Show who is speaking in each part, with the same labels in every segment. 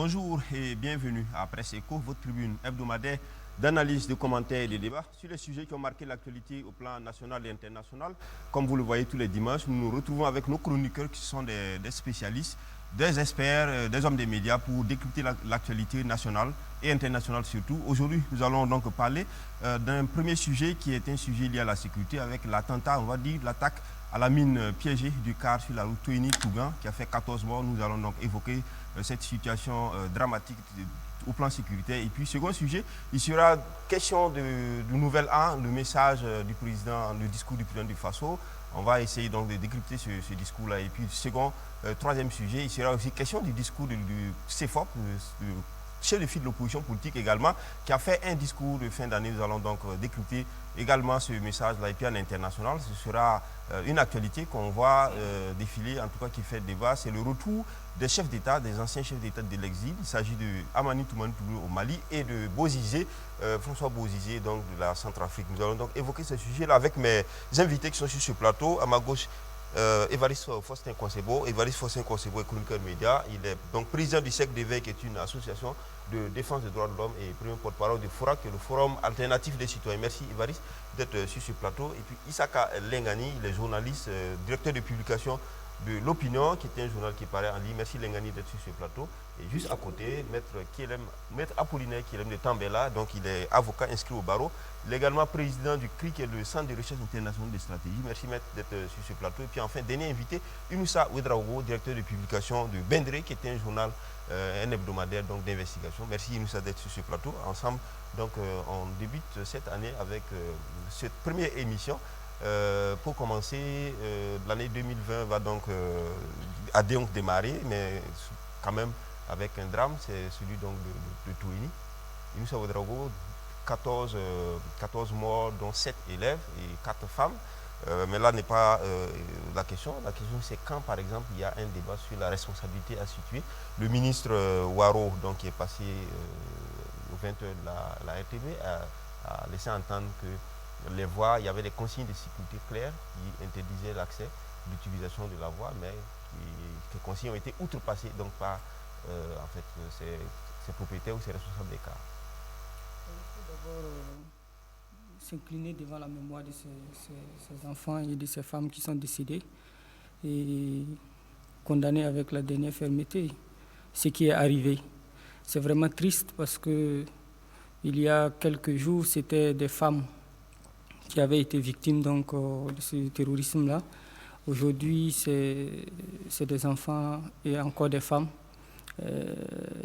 Speaker 1: Bonjour et bienvenue à Presse Éco, votre tribune hebdomadaire d'analyse, de commentaires et de débats sur les sujets qui ont marqué l'actualité au plan national et international. Comme vous le voyez tous les dimanches, nous nous retrouvons avec nos chroniqueurs qui sont des spécialistes, des experts, des hommes des médias pour décrypter l'actualité nationale et internationale surtout. Aujourd'hui, nous allons donc parler d'un premier sujet qui est un sujet lié à la sécurité avec l'attentat, on va dire l'attaque à la mine piégée du car sur la route Toini-Tougan qui a fait 14 morts. Nous allons donc évoquer cette situation dramatique au plan sécuritaire. Et puis, second sujet, il sera question du nouvel an, le message du président, le discours du président du Faso. On va essayer donc de décrypter ce discours-là. Et puis, troisième sujet, il sera aussi question du discours du CFOP, chef de file de l'opposition politique également, qui a fait un discours de fin d'année. Nous allons donc décrypter également ce message-là. Et puis à l'international, ce sera une actualité qu'on voit défiler, en tout cas qui fait débat. C'est le retour des chefs d'État, des anciens chefs d'État de l'exil. Il s'agit de Amani Toumani Touré au Mali et de Bozizé, François Bozizé, donc de la Centrafrique. Nous allons donc évoquer ce sujet-là avec mes invités qui sont sur ce plateau. À ma gauche, Évariste Faustin-Konsebo. Évariste Faustin-Konsebo est chroniqueur média. Il est donc président du SEC d'éveil, qui est une association de défense des droits de l'homme, et premier porte-parole du FORA, qui est le Forum alternatif des citoyens. Merci Évariste d'être sur ce plateau. Et puis Isaka Lengani, il est journaliste, directeur de publication de l'Opinion, qui est un journal qui paraît en ligne. Merci Lengani d'être sur ce plateau. Et juste à côté, Maître Apollinaire Kielem de Tambela, donc il est avocat inscrit au barreau. Il est également président du CRI, qui est le Centre de recherche internationale de stratégie. Merci Maître d'être sur ce plateau. Et puis enfin, dernier invité, Inoussa Ouedraogo, directeur de publication de Bendre, qui est un journal, un hebdomadaire d'investigation. Merci Inoussa d'être sur ce plateau. Ensemble, donc on débute cette année avec cette première émission. Pour commencer, l'année 2020 va donc démarrer, mais quand même avec un drame, c'est celui donc de Touini. Inoussa Ouedraogo, 14 morts, dont 7 élèves et 4 femmes. Mais là n'est pas la question. La question, c'est quand, par exemple, il y a un débat sur la responsabilité à situer. Le ministre Waro, donc, qui est passé aux 20h de la RTV, a laissé entendre que les voies, il y avait des consignes de sécurité claires qui interdisaient l'accès, l'utilisation de la voie, mais ces consignes ont été outrepassées donc par en fait, ces propriétaires ou ces responsables des cars.
Speaker 2: Il faut d'abord s'incliner devant la mémoire de ces enfants et de ces femmes qui sont décédées et condamnés avec la dernière fermeté. Ce qui est arrivé, c'est vraiment triste parce que il y a quelques jours, c'était des femmes qui avaient été victimes donc, de ce terrorisme-là. Aujourd'hui, c'est des enfants et encore des femmes.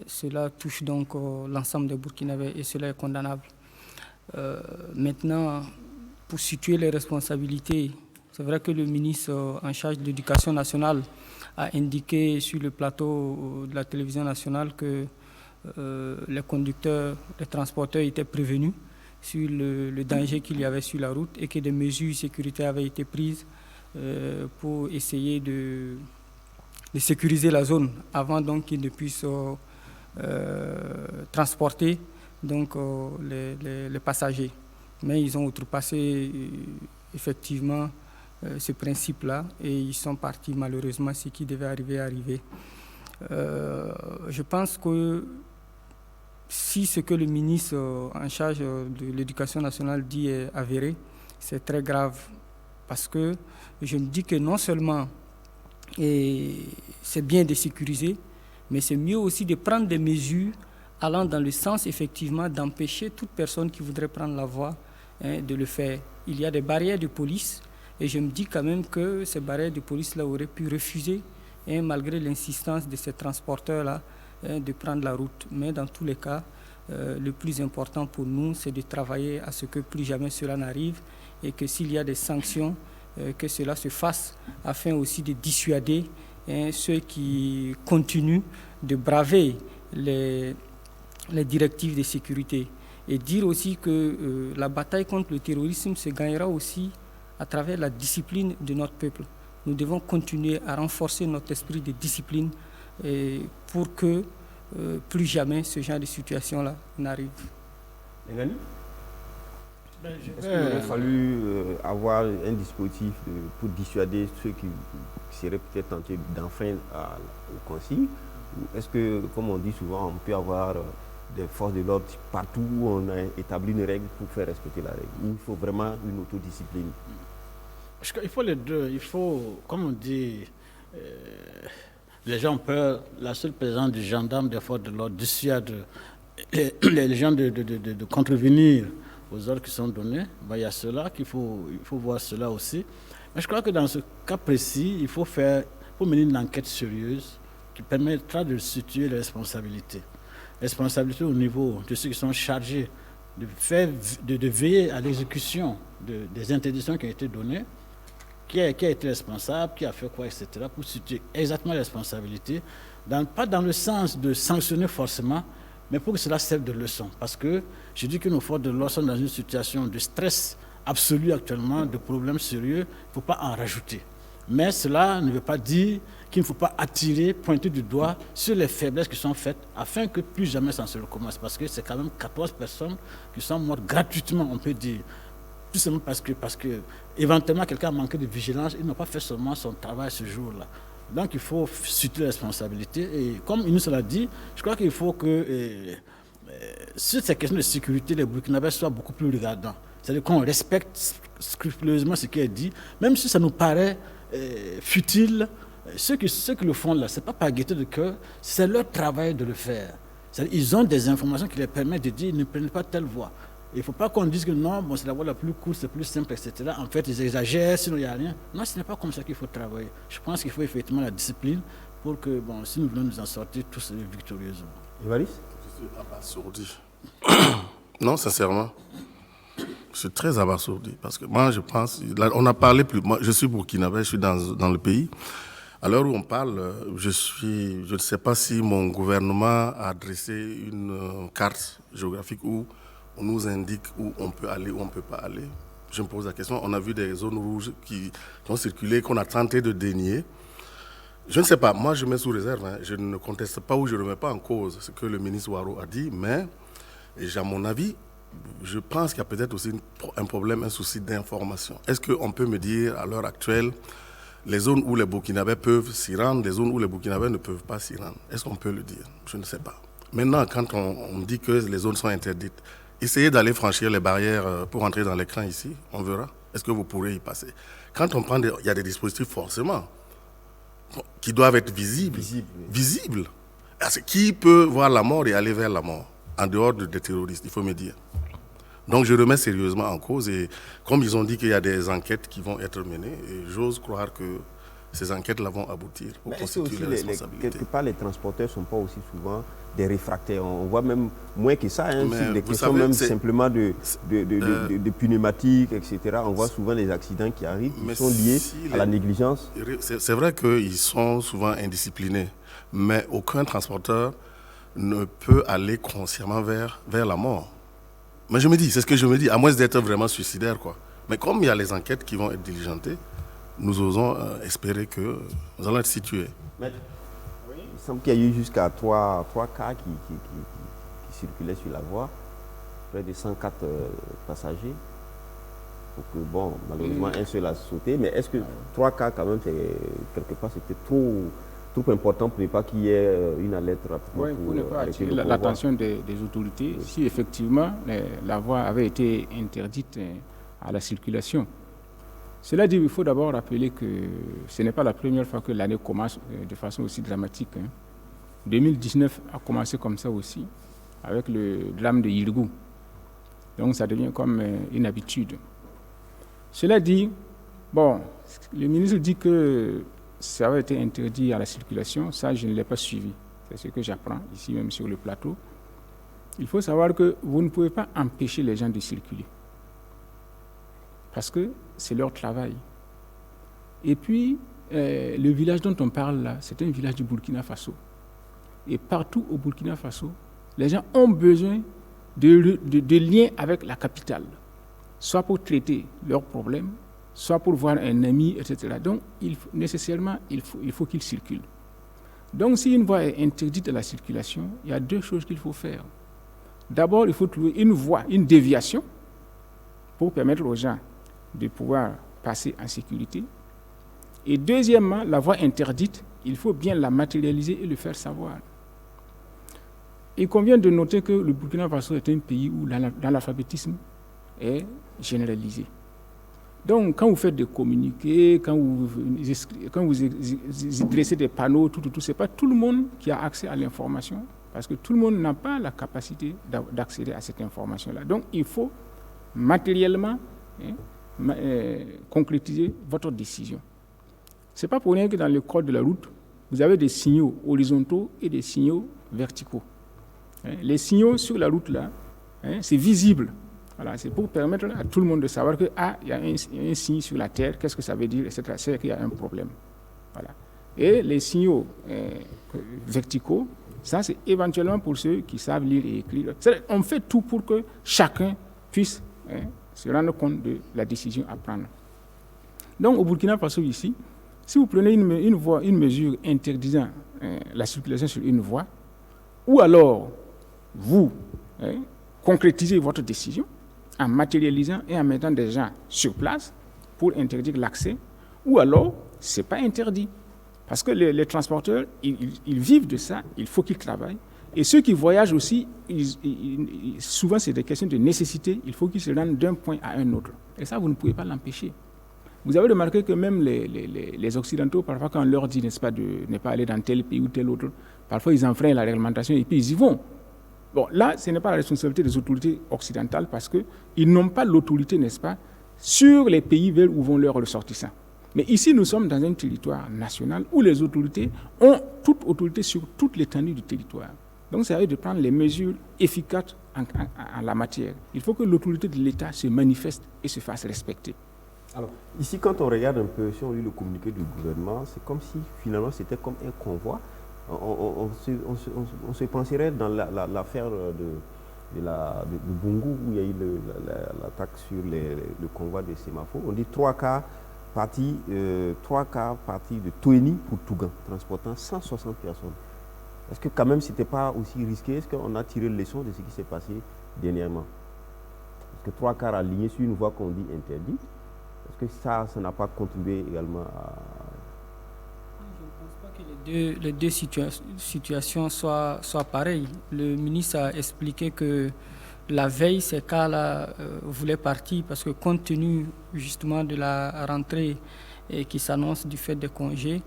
Speaker 2: Cela touche donc l'ensemble des Burkinabés et cela est condamnable. Maintenant, pour situer les responsabilités, c'est vrai que le ministre en charge de l'éducation nationale a indiqué sur le plateau de la télévision nationale que les conducteurs, les transporteurs étaient prévenus sur le danger qu'il y avait sur la route et que des mesures sécuritaires avaient été prises pour essayer de sécuriser la zone avant donc qu'ils ne puissent transporter donc, les passagers. Mais ils ont outrepassé effectivement ce principe-là et ils sont partis malheureusement, ce qui devait arriver. Je pense que si ce que le ministre en charge de l'éducation nationale dit est avéré, c'est très grave parce que je me dis que non seulement c'est bien de sécuriser, mais c'est mieux aussi de prendre des mesures allant dans le sens effectivement d'empêcher toute personne qui voudrait prendre la voie de le faire. Il y a des barrières de police et je me dis quand même que ces barrières de police-là auraient pu refuser, malgré l'insistance de ces transporteurs-là, de prendre la route. Mais dans tous les cas, le plus important pour nous, c'est de travailler à ce que plus jamais cela n'arrive et que s'il y a des sanctions, que cela se fasse afin aussi de dissuader ceux qui continuent de braver les directives de sécurité. Et dire aussi que la bataille contre le terrorisme se gagnera aussi à travers la discipline de notre peuple. Nous devons continuer à renforcer notre esprit de discipline pour que plus jamais ce genre de situation-là n'arrive.
Speaker 1: Est-ce qu'il aurait fallu avoir un dispositif pour dissuader ceux qui seraient peut-être tentés d'enfreindre aux consignes, Ou est-ce que, comme on dit souvent, on peut avoir des forces de l'ordre partout où on a établi une règle pour faire respecter la règle, ou il faut vraiment une autodiscipline?
Speaker 3: Il faut les deux. Il faut, comme on dit, les gens ont peur. La seule présence du gendarme, des forces de l'ordre, dissuade les gens de contrevenir aux ordres qui sont donnés. Il y a cela il faut voir cela aussi. Mais je crois que dans ce cas précis, il faut mener une enquête sérieuse qui permettra de situer les responsabilités. Responsabilités au niveau de ceux qui sont chargés de veiller à l'exécution des interdictions qui ont été données, qui a été responsable, qui a fait quoi, etc., pour situer exactement les responsabilités, pas dans le sens de sanctionner forcément, mais pour que cela serve de leçon. Parce que je dis que nos forces de l'ordre sont dans une situation de stress absolu actuellement, de problèmes sérieux, il ne faut pas en rajouter. Mais cela ne veut pas dire qu'il ne faut pas pointer du doigt sur les faiblesses qui sont faites afin que plus jamais ça ne se recommence. Parce que c'est quand même 14 personnes qui sont mortes gratuitement, on peut dire. Tout simplement parce que éventuellement quelqu'un a manqué de vigilance, il n'a pas fait seulement son travail ce jour-là. Donc il faut situer les responsabilités. Et comme il nous l'a dit, je crois qu'il faut que sur ces questions de sécurité, les Burkinabés soient beaucoup plus regardants. C'est-à-dire qu'on respecte scrupuleusement ce qui est dit, même si ça nous paraît futile. Ceux qui le font là, ce n'est pas par gaieté de cœur, c'est leur travail de le faire. C'est-à-dire ils ont des informations qui les permettent de dire ne prenez pas telle voie. Il ne faut pas qu'on dise que non, c'est la voie la plus courte, c'est plus simple, etc. En fait, ils exagèrent, sinon il n'y a rien. Non, ce n'est pas comme ça qu'il faut travailler. Je pense qu'il faut effectivement la discipline pour que, si nous voulons nous en sortir tous victorieusement.
Speaker 1: Évariste ?
Speaker 4: Je suis abasourdi. Non, sincèrement. Je suis très abasourdi parce que moi, je pense... Là, on a parlé plus... Moi, je suis burkinabé, je suis dans le pays. À l'heure où on parle, je ne sais pas si mon gouvernement a dressé une carte géographique où on nous indique où on peut aller, où on ne peut pas aller. Je me pose la question. On a vu des zones rouges qui ont circulé, qu'on a tenté de dénier. Je ne sais pas. Moi, je mets sous réserve. Je ne conteste pas ou je ne remets pas en cause ce que le ministre Ouattara a dit, mais, à mon avis, je pense qu'il y a peut-être aussi un problème, un souci d'information. Est-ce qu'on peut me dire, à l'heure actuelle, les zones où les Burkinabés peuvent s'y rendre, les zones où les Burkinabés ne peuvent pas s'y rendre? Est-ce qu'on peut le dire? Je ne sais pas. Maintenant, quand on dit que les zones sont interdites, essayez d'aller franchir les barrières pour entrer dans l'écran ici, on verra. Est-ce que vous pourrez y passer? Quand on prend, il y a des dispositifs forcément qui doivent être visibles. Visibles. Qui peut voir la mort et aller vers la mort, en dehors des terroristes, il faut me dire. Donc je remets sérieusement en cause et comme ils ont dit qu'il y a des enquêtes qui vont être menées, et j'ose croire que ces enquêtes-là vont aboutir pour constituer les responsabilités.
Speaker 1: Quelque part, les transporteurs ne sont pas aussi souvent des réfractaires. On voit même moins que ça, sur des questions même simplement de pneumatiques, etc. On voit souvent des accidents qui arrivent, qui sont liés à la négligence.
Speaker 4: C'est vrai qu'ils sont souvent indisciplinés, mais aucun transporteur ne peut aller consciemment vers la mort. Mais je me dis, c'est ce que je me dis, à moins d'être vraiment suicidaire, quoi. Mais comme il y a les enquêtes qui vont être diligentées, nous osons espérer que nous allons être situés.
Speaker 1: Maître, il semble qu'il y a eu jusqu'à 3 cas qui circulaient sur la voie, près de 104 passagers. Donc, malheureusement, un seul a sauté. Mais est-ce que 3 cas, quand même, quelque part, c'était trop important pour ne pas qu'il y ait une alerte rapidement?
Speaker 5: Oui, pour ne pas attirer l'attention des autorités, oui. Si effectivement la voie avait été interdite à la circulation. Cela dit, il faut d'abord rappeler que ce n'est pas la première fois que l'année commence de façon aussi dramatique. 2019 a commencé comme ça aussi, avec le drame de Yirgou. Donc ça devient comme une habitude. Cela dit, le ministre dit que ça avait été interdit à la circulation, ça je ne l'ai pas suivi. C'est ce que j'apprends ici même sur le plateau. Il faut savoir que vous ne pouvez pas empêcher les gens de circuler. Parce que c'est leur travail. Et puis, le village dont on parle là, c'est un village du Burkina Faso. Et partout au Burkina Faso, les gens ont besoin de liens avec la capitale, soit pour traiter leurs problèmes, soit pour voir un ami, etc. Donc, nécessairement, il faut qu'ils circulent. Donc, si une voie est interdite à la circulation, il y a 2 choses qu'il faut faire. D'abord, il faut trouver une voie, une déviation, pour permettre aux gens de pouvoir passer en sécurité. Et deuxièmement, la voie interdite, il faut bien la matérialiser et le faire savoir. Il convient de noter que le Burkina Faso est un pays où l'analphabétisme est généralisé. Donc, quand vous faites des communiqués, quand vous dressez des panneaux, tout, ce n'est pas tout le monde qui a accès à l'information, parce que tout le monde n'a pas la capacité d'accéder à cette information-là. Donc, il faut matériellement concrétiser votre décision. Ce n'est pas pour rien que dans le code de la route, vous avez des signaux horizontaux et des signaux verticaux. Les signaux sur la route, là, c'est visible. Voilà, c'est pour permettre à tout le monde de savoir qu'il y a un signe sur la terre, qu'est-ce que ça veut dire, etc. C'est qu'il y a un problème. Voilà. Et les signaux verticaux, ça, c'est éventuellement pour ceux qui savent lire et écrire. On fait tout pour que chacun puisse se rendre compte de la décision à prendre. Donc, au Burkina Faso, ici, si vous prenez une mesure interdisant la circulation sur une voie, ou alors vous concrétisez votre décision en matérialisant et en mettant des gens sur place pour interdire l'accès, ou alors ce n'est pas interdit. Parce que les transporteurs, ils vivent de ça, il faut qu'ils travaillent. Et ceux qui voyagent aussi, souvent c'est des questions de nécessité, il faut qu'ils se rendent d'un point à un autre. Et ça, vous ne pouvez pas l'empêcher. Vous avez remarqué que même les Occidentaux, parfois quand on leur dit, n'est-ce pas, de ne pas aller dans tel pays ou tel autre, parfois ils enfreignent la réglementation et puis ils y vont. Bon, là, ce n'est pas la responsabilité des autorités occidentales parce qu'ils n'ont pas l'autorité, n'est-ce pas, sur les pays vers où vont leurs ressortissants. Mais ici, nous sommes dans un territoire national où les autorités ont toute autorité sur toute l'étendue du territoire. Donc, c'est à eux de prendre les mesures efficaces en la matière. Il faut que l'autorité de l'État se manifeste et se fasse respecter.
Speaker 1: Alors, ici, quand on regarde un peu, si on lit le communiqué du gouvernement, c'est comme si, finalement, c'était comme un convoi. On se penserait dans l'affaire de Bungu, où il y a eu l'attaque sur le convoi de Sémaphore. On dit 3 cas partis de Touéni pour Tougan, transportant 160 personnes. Est-ce que quand même, ce n'était pas aussi risqué? Est-ce qu'on a tiré le leçon de ce qui s'est passé dernièrement? Parce que 3 cars alignés sur une voie qu'on dit interdite, est-ce que ça n'a pas contribué également à...
Speaker 2: Je ne pense pas que les deux situations soient pareilles. Le ministre a expliqué que la veille, ces cas-là voulaient partir parce que compte tenu justement de la rentrée qui s'annonce du fait des congés,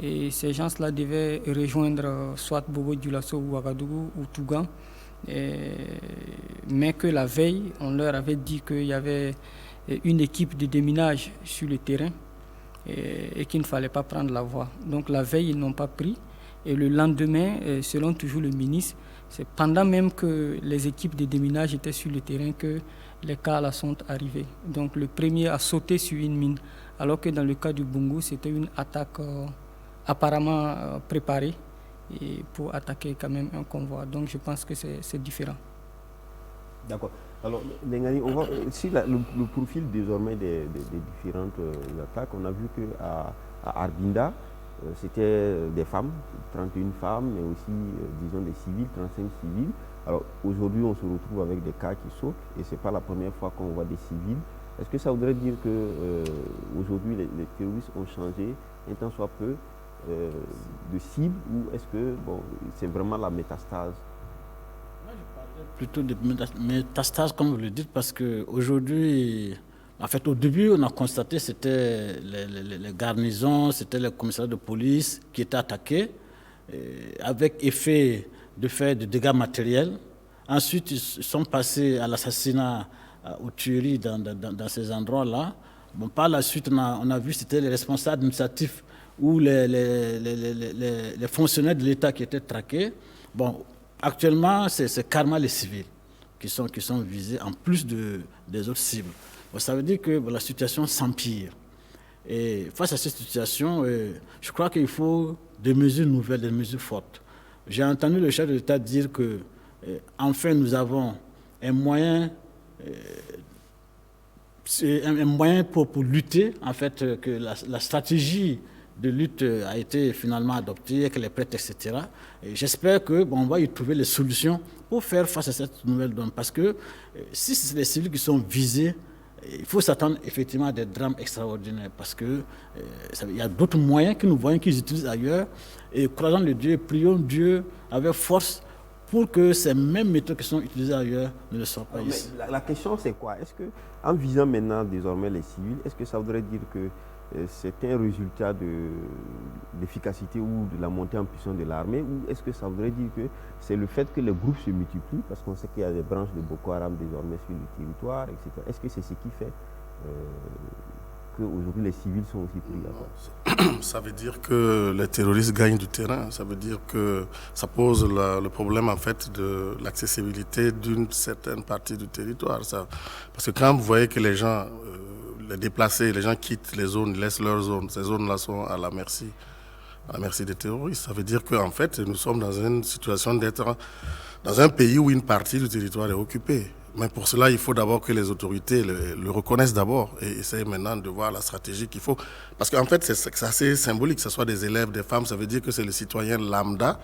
Speaker 2: et ces gens-là devaient rejoindre soit Bobo Dioulasso ou Ouagadougou ou Tougan, mais que la veille, on leur avait dit qu'il y avait une équipe de déminage sur le terrain et qu'il ne fallait pas prendre la voie. Donc la veille, ils n'ont pas pris. Et le lendemain, selon toujours le ministre, c'est pendant même que les équipes de déminage étaient sur le terrain que les cas là sont arrivés. Donc le premier a sauté sur une mine, alors que dans le cas du Bungu, c'était une attaque apparemment préparée pour attaquer quand même un convoi. Donc je pense que c'est différent.
Speaker 1: D'accord. Alors, Nengani, on va sur le profil désormais des différentes attaques. On a vu qu'à Arbinda, c'était des femmes, 31 femmes, mais aussi, disons, des civils, 35 civils. Alors, aujourd'hui, on se retrouve avec des cas qui sautent, et ce n'est pas la première fois qu'on voit des civils. Est-ce que ça voudrait dire qu'aujourd'hui, les terroristes ont changé, un tant soit peu, de cible, ou est-ce que c'est vraiment la métastase?
Speaker 3: Plutôt de métastase, comme vous le dites, parce qu'aujourd'hui, en fait, au début, on a constaté que c'était les garnisons, c'était les commissariats de police qui étaient attaqués, avec effet de faire de dégâts matériels. Ensuite, ils sont passés à l'assassinat, aux tueries dans ces endroits-là. Bon, par la suite, on a vu que c'était les responsables administratifs ou les fonctionnaires de l'État qui étaient traqués. Bon, actuellement, c'est carrément les civils qui sont visés en plus des autres cibles. Bon, ça veut dire que la situation s'empire. Et face à cette situation, je crois qu'il faut des mesures nouvelles, des mesures fortes. J'ai entendu le chef de l'État dire que, enfin, nous avons un moyen pour lutter, en fait, que la stratégie de lutte a été finalement adoptée, avec les prêtres, etc. Et j'espère qu'on va y trouver les solutions pour faire face à cette nouvelle donne. Parce que si c'est les civils qui sont visés, il faut s'attendre effectivement à des drames extraordinaires parce que il y a d'autres moyens que nous voyons qu'ils utilisent ailleurs et croisons le Dieu, prions Dieu avec force pour que ces mêmes méthodes qui sont utilisées ailleurs ne le soient pas ici.
Speaker 1: La question c'est quoi? Est-ce que, en visant maintenant désormais les civils, est-ce que ça voudrait dire que c'est un résultat de l'efficacité ou de la montée en puissance de l'armée, ou est-ce que ça voudrait dire que c'est le fait que les groupes se multiplient, parce qu'on sait qu'il y a des branches de Boko Haram désormais sur le territoire, etc. Est-ce que c'est ce qui fait qu'aujourd'hui les civils sont aussi pris à part?
Speaker 4: Ça veut dire que les terroristes gagnent du terrain, ça veut dire que ça pose le problème en fait de l'accessibilité d'une certaine partie du territoire. Parce que quand vous voyez que les gens... les déplacés, les gens quittent les zones, laissent leurs zones. Ces zones-là sont à la merci des terroristes. Ça veut dire qu'en fait, nous sommes dans une situation d'être dans un pays où une partie du territoire est occupée. Mais pour cela, il faut d'abord que les autorités le reconnaissent d'abord et essayent maintenant de voir la stratégie qu'il faut. Parce qu'en fait, c'est assez symbolique, que ce soit des élèves, des femmes, ça veut dire que c'est le citoyen lambda.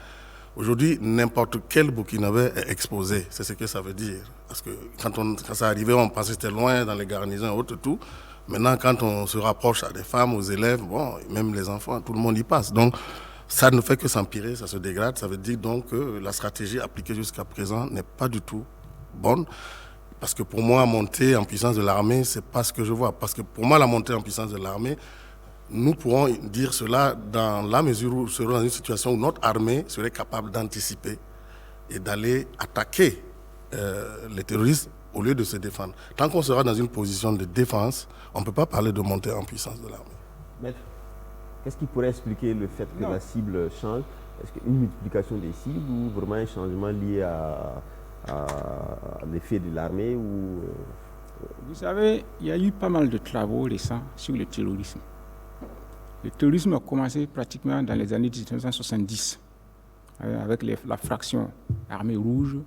Speaker 4: Aujourd'hui, n'importe quel Burkinabé est exposé, c'est ce que ça veut dire. Parce que quand ça arrivait, on pensait que c'était loin dans les garnisons et autres, tout. Maintenant, quand on se rapproche à des femmes, aux élèves, bon, même les enfants, tout le monde y passe. Donc, ça ne fait que s'empirer, ça se dégrade. Ça veut dire donc que la stratégie appliquée jusqu'à présent n'est pas du tout bonne. Parce que pour moi, monter en puissance de l'armée, c'est pas ce que je vois. Parce que pour moi, la montée en puissance de l'armée, nous pourrons dire cela dans la mesure où nous serons dans une situation où notre armée serait capable d'anticiper et d'aller attaquer les terroristes au lieu de se défendre. Tant qu'on sera dans une position de défense, on ne peut pas parler de montée en puissance de l'armée.
Speaker 1: Maître, qu'est-ce qui pourrait expliquer le fait que la cible change? Est-ce qu'une multiplication des cibles ou vraiment un changement lié à l'effet de l'armée ou...
Speaker 5: Vous savez, il y a eu pas mal de travaux récents sur le terrorisme. Le terrorisme a commencé pratiquement dans les années 1970 avec la fraction armée rouge,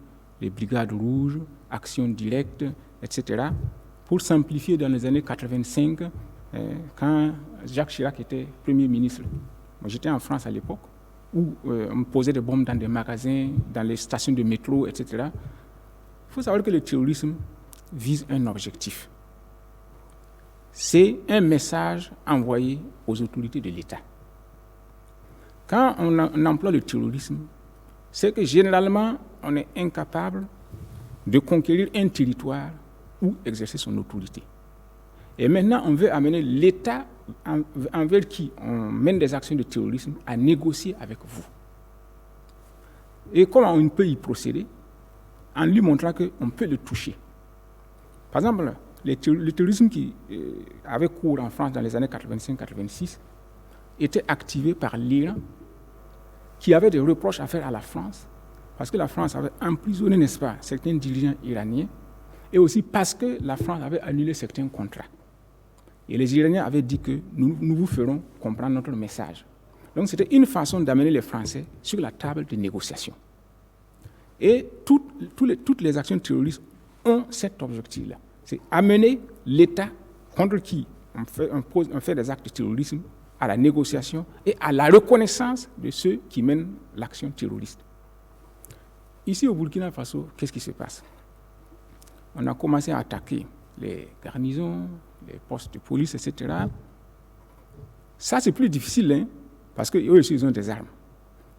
Speaker 5: les brigades rouges, action directe, etc. Pour simplifier dans les années 85, quand Jacques Chirac était Premier ministre. Moi, j'étais en France à l'époque, où on me posait des bombes dans des magasins, dans les stations de métro, etc. Il faut savoir que le terrorisme vise un objectif. C'est un message envoyé aux autorités de l'État. Quand on emploie le terrorisme, c'est que généralement, on est incapable de conquérir un territoire ou exercer son autorité. Et maintenant, on veut amener l'État envers qui on mène des actions de terrorisme à négocier avec vous. Et comment on peut y procéder? En lui montrant qu'on peut le toucher. Par exemple, le terrorisme qui avait cours en France dans les années 85-86 était activé par l'Iran, qui avait des reproches à faire à la France, parce que la France avait emprisonné, n'est-ce pas, certains dirigeants iraniens, et aussi parce que la France avait annulé certains contrats. Et les Iraniens avaient dit que nous vous ferons comprendre notre message. Donc c'était une façon d'amener les Français sur la table de négociation. Et toutes les actions terroristes ont cet objectif-là. C'est amener l'État contre qui on fait des actes de terrorisme à la négociation et à la reconnaissance de ceux qui mènent l'action terroriste. Ici au Burkina Faso, qu'est-ce qui se passe? On a commencé à attaquer les garnisons, les postes de police, etc. Ça, c'est plus difficile, hein, parce qu'eux aussi, ils ont des armes.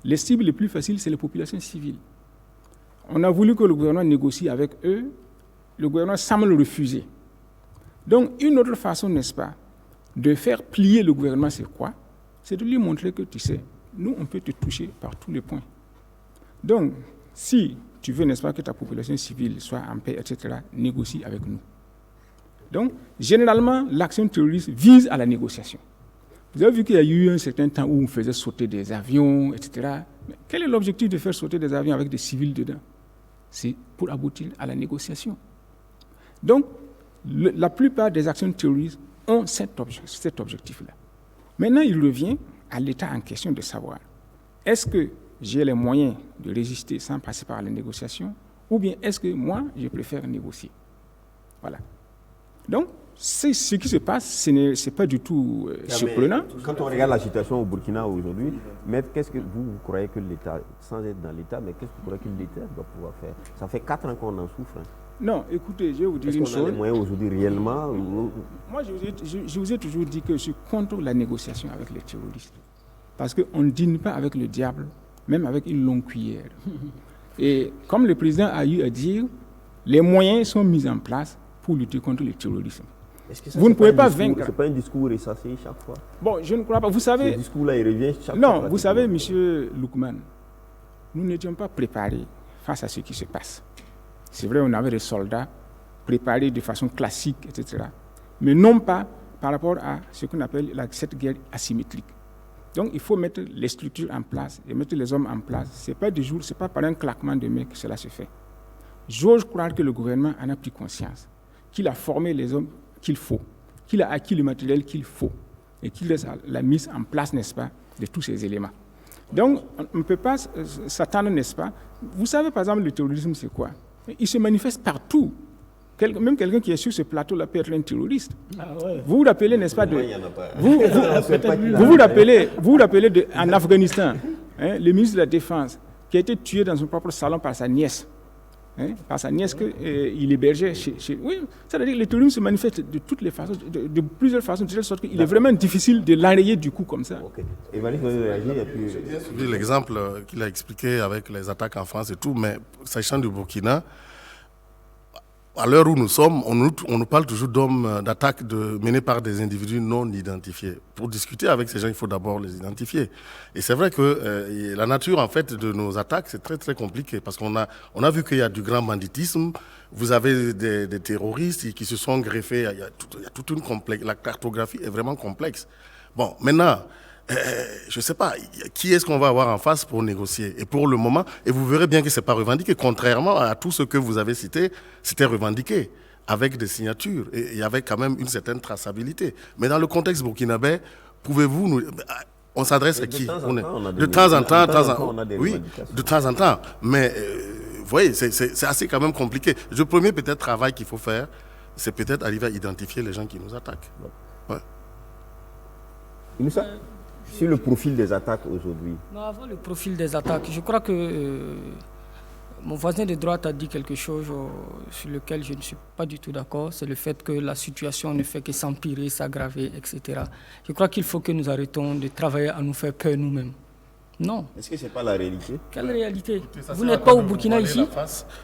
Speaker 5: Les cibles les plus faciles, c'est les populations civiles. On a voulu que le gouvernement négocie avec eux. Le gouvernement semble refuser. Donc, une autre façon, n'est-ce pas, de faire plier le gouvernement, c'est quoi? C'est de lui montrer que, tu sais, nous, on peut te toucher par tous les points. Donc, si tu veux, n'est-ce pas, que ta population civile soit en paix, etc., négocie avec nous. Donc, généralement, l'action terroriste vise à la négociation. Vous avez vu qu'il y a eu un certain temps où on faisait sauter des avions, etc. Mais quel est l'objectif de faire sauter des avions avec des civils dedans? C'est pour aboutir à la négociation. Donc, la plupart des actions terroristes ont cet objectif-là. Maintenant, il revient à l'État en question de savoir, est-ce que j'ai les moyens de résister sans passer par la négociation, ou bien est-ce que moi, je préfère négocier? Voilà. Donc, ce qui se passe, ce n'est pas du tout surprenant.
Speaker 1: Quand on regarde la situation au Burkina aujourd'hui, mais qu'est-ce que vous croyez que l'État, sans être dans l'État, mais qu'est-ce que vous croyez que l'État doit pouvoir faire? Ça fait 4 ans qu'on en souffre. Hein.
Speaker 5: Non, écoutez, je vais vous dire une
Speaker 1: Est-ce qu'on a
Speaker 5: chose.
Speaker 1: les moyens aujourd'hui réellement
Speaker 5: Moi, je vous ai toujours dit que je suis contre la négociation avec les terroristes. Parce qu'on ne dîne pas avec le diable, même avec une longue cuillère. Et comme le président a eu à dire, les moyens sont mis en place pour lutter contre le terrorisme.
Speaker 1: Est-ce que ça,
Speaker 5: Vous ne pouvez pas
Speaker 1: discours,
Speaker 5: vaincre.
Speaker 1: C'est pas un discours ressassé chaque fois.
Speaker 5: Bon, je ne crois pas. Vous
Speaker 1: Ce
Speaker 5: savez,
Speaker 1: discours-là, il revient chaque fois.
Speaker 5: non, vous savez, monsieur Loukman, nous n'étions pas préparés face à ce qui se passe. C'est vrai, on avait des soldats préparés de façon classique, etc. Mais non pas par rapport à ce qu'on appelle cette guerre asymétrique. Donc, il faut mettre les structures en place et mettre les hommes en place. Ce n'est pas du jour, ce n'est pas par un claquement de main que cela se fait. J'ose croire que le gouvernement en a pris conscience, qu'il a formé les hommes qu'il faut, qu'il a acquis le matériel qu'il faut et qu'il laisse la mise en place, n'est-ce pas, de tous ces éléments. Donc, on ne peut pas s'attendre, n'est-ce pas. Vous savez, par exemple, le terrorisme, c'est quoi? Il se manifeste partout. Même quelqu'un qui est sur ce plateau-là peut être un terroriste. Vous vous rappelez, n'est-ce pas, vous vous rappelez en Afghanistan, hein, le ministre de la Défense qui a été tué dans son propre salon par sa nièce. Par sa nièce qu'il hébergeait chez... Oui, c'est-à-dire que le terrorisme se manifeste de toutes les façons, de plusieurs façons, de telle sorte qu'il est vraiment difficile de l'enrayer du coup comme ça.
Speaker 1: Ok. Évaluez, vous avez réagi et puis...
Speaker 4: J'ai bien suivi l'exemple qu'il a expliqué avec les attaques en France et tout, mais sachant du Burkina, à l'heure où nous sommes, on nous parle toujours d'attaques menées par des individus non identifiés. Pour discuter avec ces gens, il faut d'abord les identifier. Et c'est vrai que la nature, en fait, de nos attaques, c'est très, très compliqué parce qu'on a vu qu'il y a du grand banditisme. Vous avez des terroristes qui se sont greffés. Il y a toute une complexe. La cartographie est vraiment complexe. Bon, maintenant... je ne sais pas, qui est-ce qu'on va avoir en face pour négocier? Et pour le moment, et vous verrez bien que ce n'est pas revendiqué, contrairement à tout ce que vous avez cité, c'était revendiqué avec des signatures et il y avait quand même une certaine traçabilité. Mais dans le contexte burkinabé, pouvez-vous nous... On s'adresse à qui? De temps en temps, oui, de temps en temps. Mais vous voyez, c'est assez quand même compliqué. Le premier peut-être travail qu'il faut faire, c'est peut-être arriver à identifier les gens qui nous attaquent. Ouais.
Speaker 1: Inoussa, sur le profil des attaques aujourd'hui.
Speaker 2: Non, avant le profil des attaques, je crois que mon voisin de droite a dit quelque chose sur lequel je ne suis pas du tout d'accord. C'est le fait que la situation ne fait que s'empirer, s'aggraver, etc. Je crois qu'il faut que nous arrêtons de travailler à nous faire peur nous-mêmes. Non.
Speaker 1: Est-ce que ce n'est pas la réalité?
Speaker 2: Quelle réalité? Vous n'êtes pas au Burkina ici?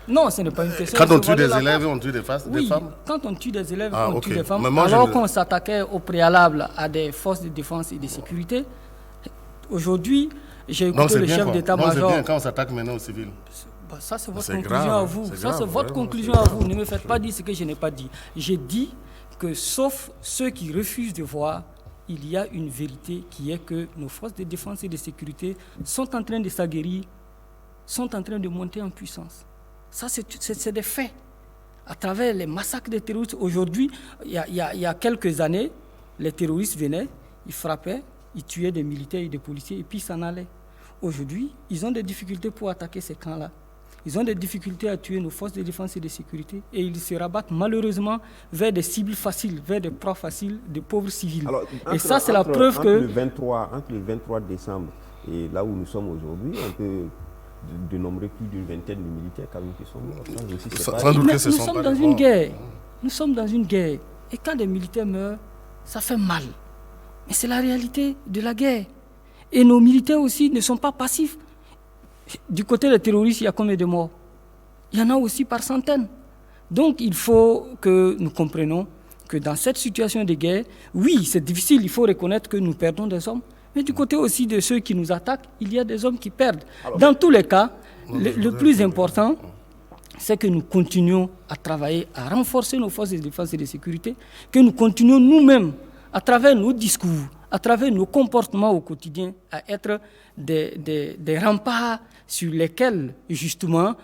Speaker 2: Non, ce n'est pas une question.
Speaker 4: Quand on tue des élèves, on tue des femmes?
Speaker 2: Quand on tue des élèves, on tue
Speaker 4: okay.
Speaker 2: des femmes. Alors qu'on s'attaquait au préalable à des forces de défense et de sécurité, aujourd'hui, j'ai écouté le chef d'état-major.
Speaker 4: C'est bien quand on s'attaque maintenant aux civils.
Speaker 2: Ça, c'est votre conclusion à vous. Ça, c'est votre conclusion à vous. Ne me faites pas dire ce que je n'ai pas dit. J'ai dit que sauf ceux qui refusent de voir, il y a une vérité qui est que nos forces de défense et de sécurité sont en train de s'aguerrir, sont en train de monter en puissance. Ça, c'est des faits. À travers les massacres des terroristes, aujourd'hui, il y a quelques années, les terroristes venaient, ils frappaient, ils tuaient des militaires et des policiers et puis ils s'en allaient. Aujourd'hui, ils ont des difficultés pour attaquer ces camps-là. Ils ont des difficultés à tuer nos forces de défense et de sécurité et ils se rabattent malheureusement vers des cibles faciles, vers des proies faciles de pauvres civils. Alors, et ça, c'est la preuve que...
Speaker 1: Entre le 23 décembre et là où nous sommes aujourd'hui, on peut dénombrer plus d'une vingtaine de militaires quand même qui sont morts.
Speaker 2: Nous sommes dans une guerre. Nous sommes dans une guerre. Et quand des militaires meurent, ça fait mal. Mais c'est la réalité de la guerre. Et nos militaires aussi ne sont pas passifs. Du côté des terroristes, il y a combien de morts? Il y en a aussi par centaines. Donc il faut que nous comprenions que dans cette situation de guerre, oui, c'est difficile, il faut reconnaître que nous perdons des hommes, mais du côté aussi de ceux qui nous attaquent, il y a des hommes qui perdent. Dans tous les cas, le plus important, c'est que nous continuions à travailler, à renforcer nos forces de défense et de sécurité, que nous continuions nous-mêmes, à travers nos discours, à travers nos comportements au quotidien, à être des remparts sur lesquels, justement,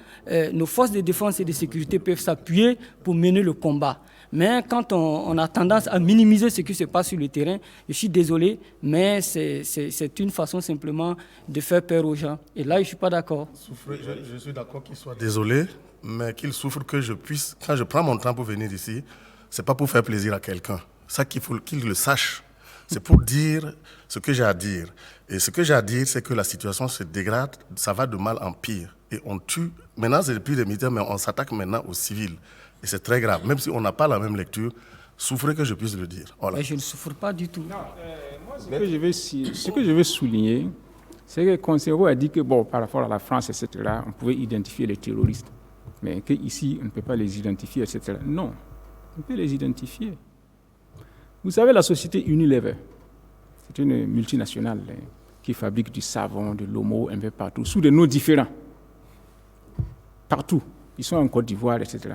Speaker 2: nos forces de défense et de sécurité peuvent s'appuyer pour mener le combat. Mais quand on a tendance à minimiser ce qui se passe sur le terrain, je suis désolé, mais c'est une façon simplement de faire peur aux gens. Et là, je ne suis pas d'accord.
Speaker 4: Je suis d'accord qu'il soit désolé, mais qu'il souffre que je puisse, quand je prends mon temps pour venir ici, ce n'est pas pour faire plaisir à quelqu'un. Ça qu'il faut qu'il le sache. C'est pour dire ce que j'ai à dire. Et ce que j'ai à dire, c'est que la situation se dégrade, ça va de mal en pire. Et on tue, maintenant c'est plus des militaires, mais on s'attaque maintenant aux civils. Et c'est très grave, même si on n'a pas la même lecture, souffrez que je puisse le dire. Voilà.
Speaker 2: Mais je ne souffre pas du tout.
Speaker 5: Moi, ce que je veux souligner, c'est que Conservo a dit que, bon, par rapport à la France, etc., on pouvait identifier les terroristes, mais qu'ici, on ne peut pas les identifier, etc. Non, on peut les identifier. Vous savez, la société Unilever, c'est une multinationale qui fabrique du savon, de l'omo, un peu partout, sous des noms différents. Partout. Ils sont en Côte d'Ivoire, etc.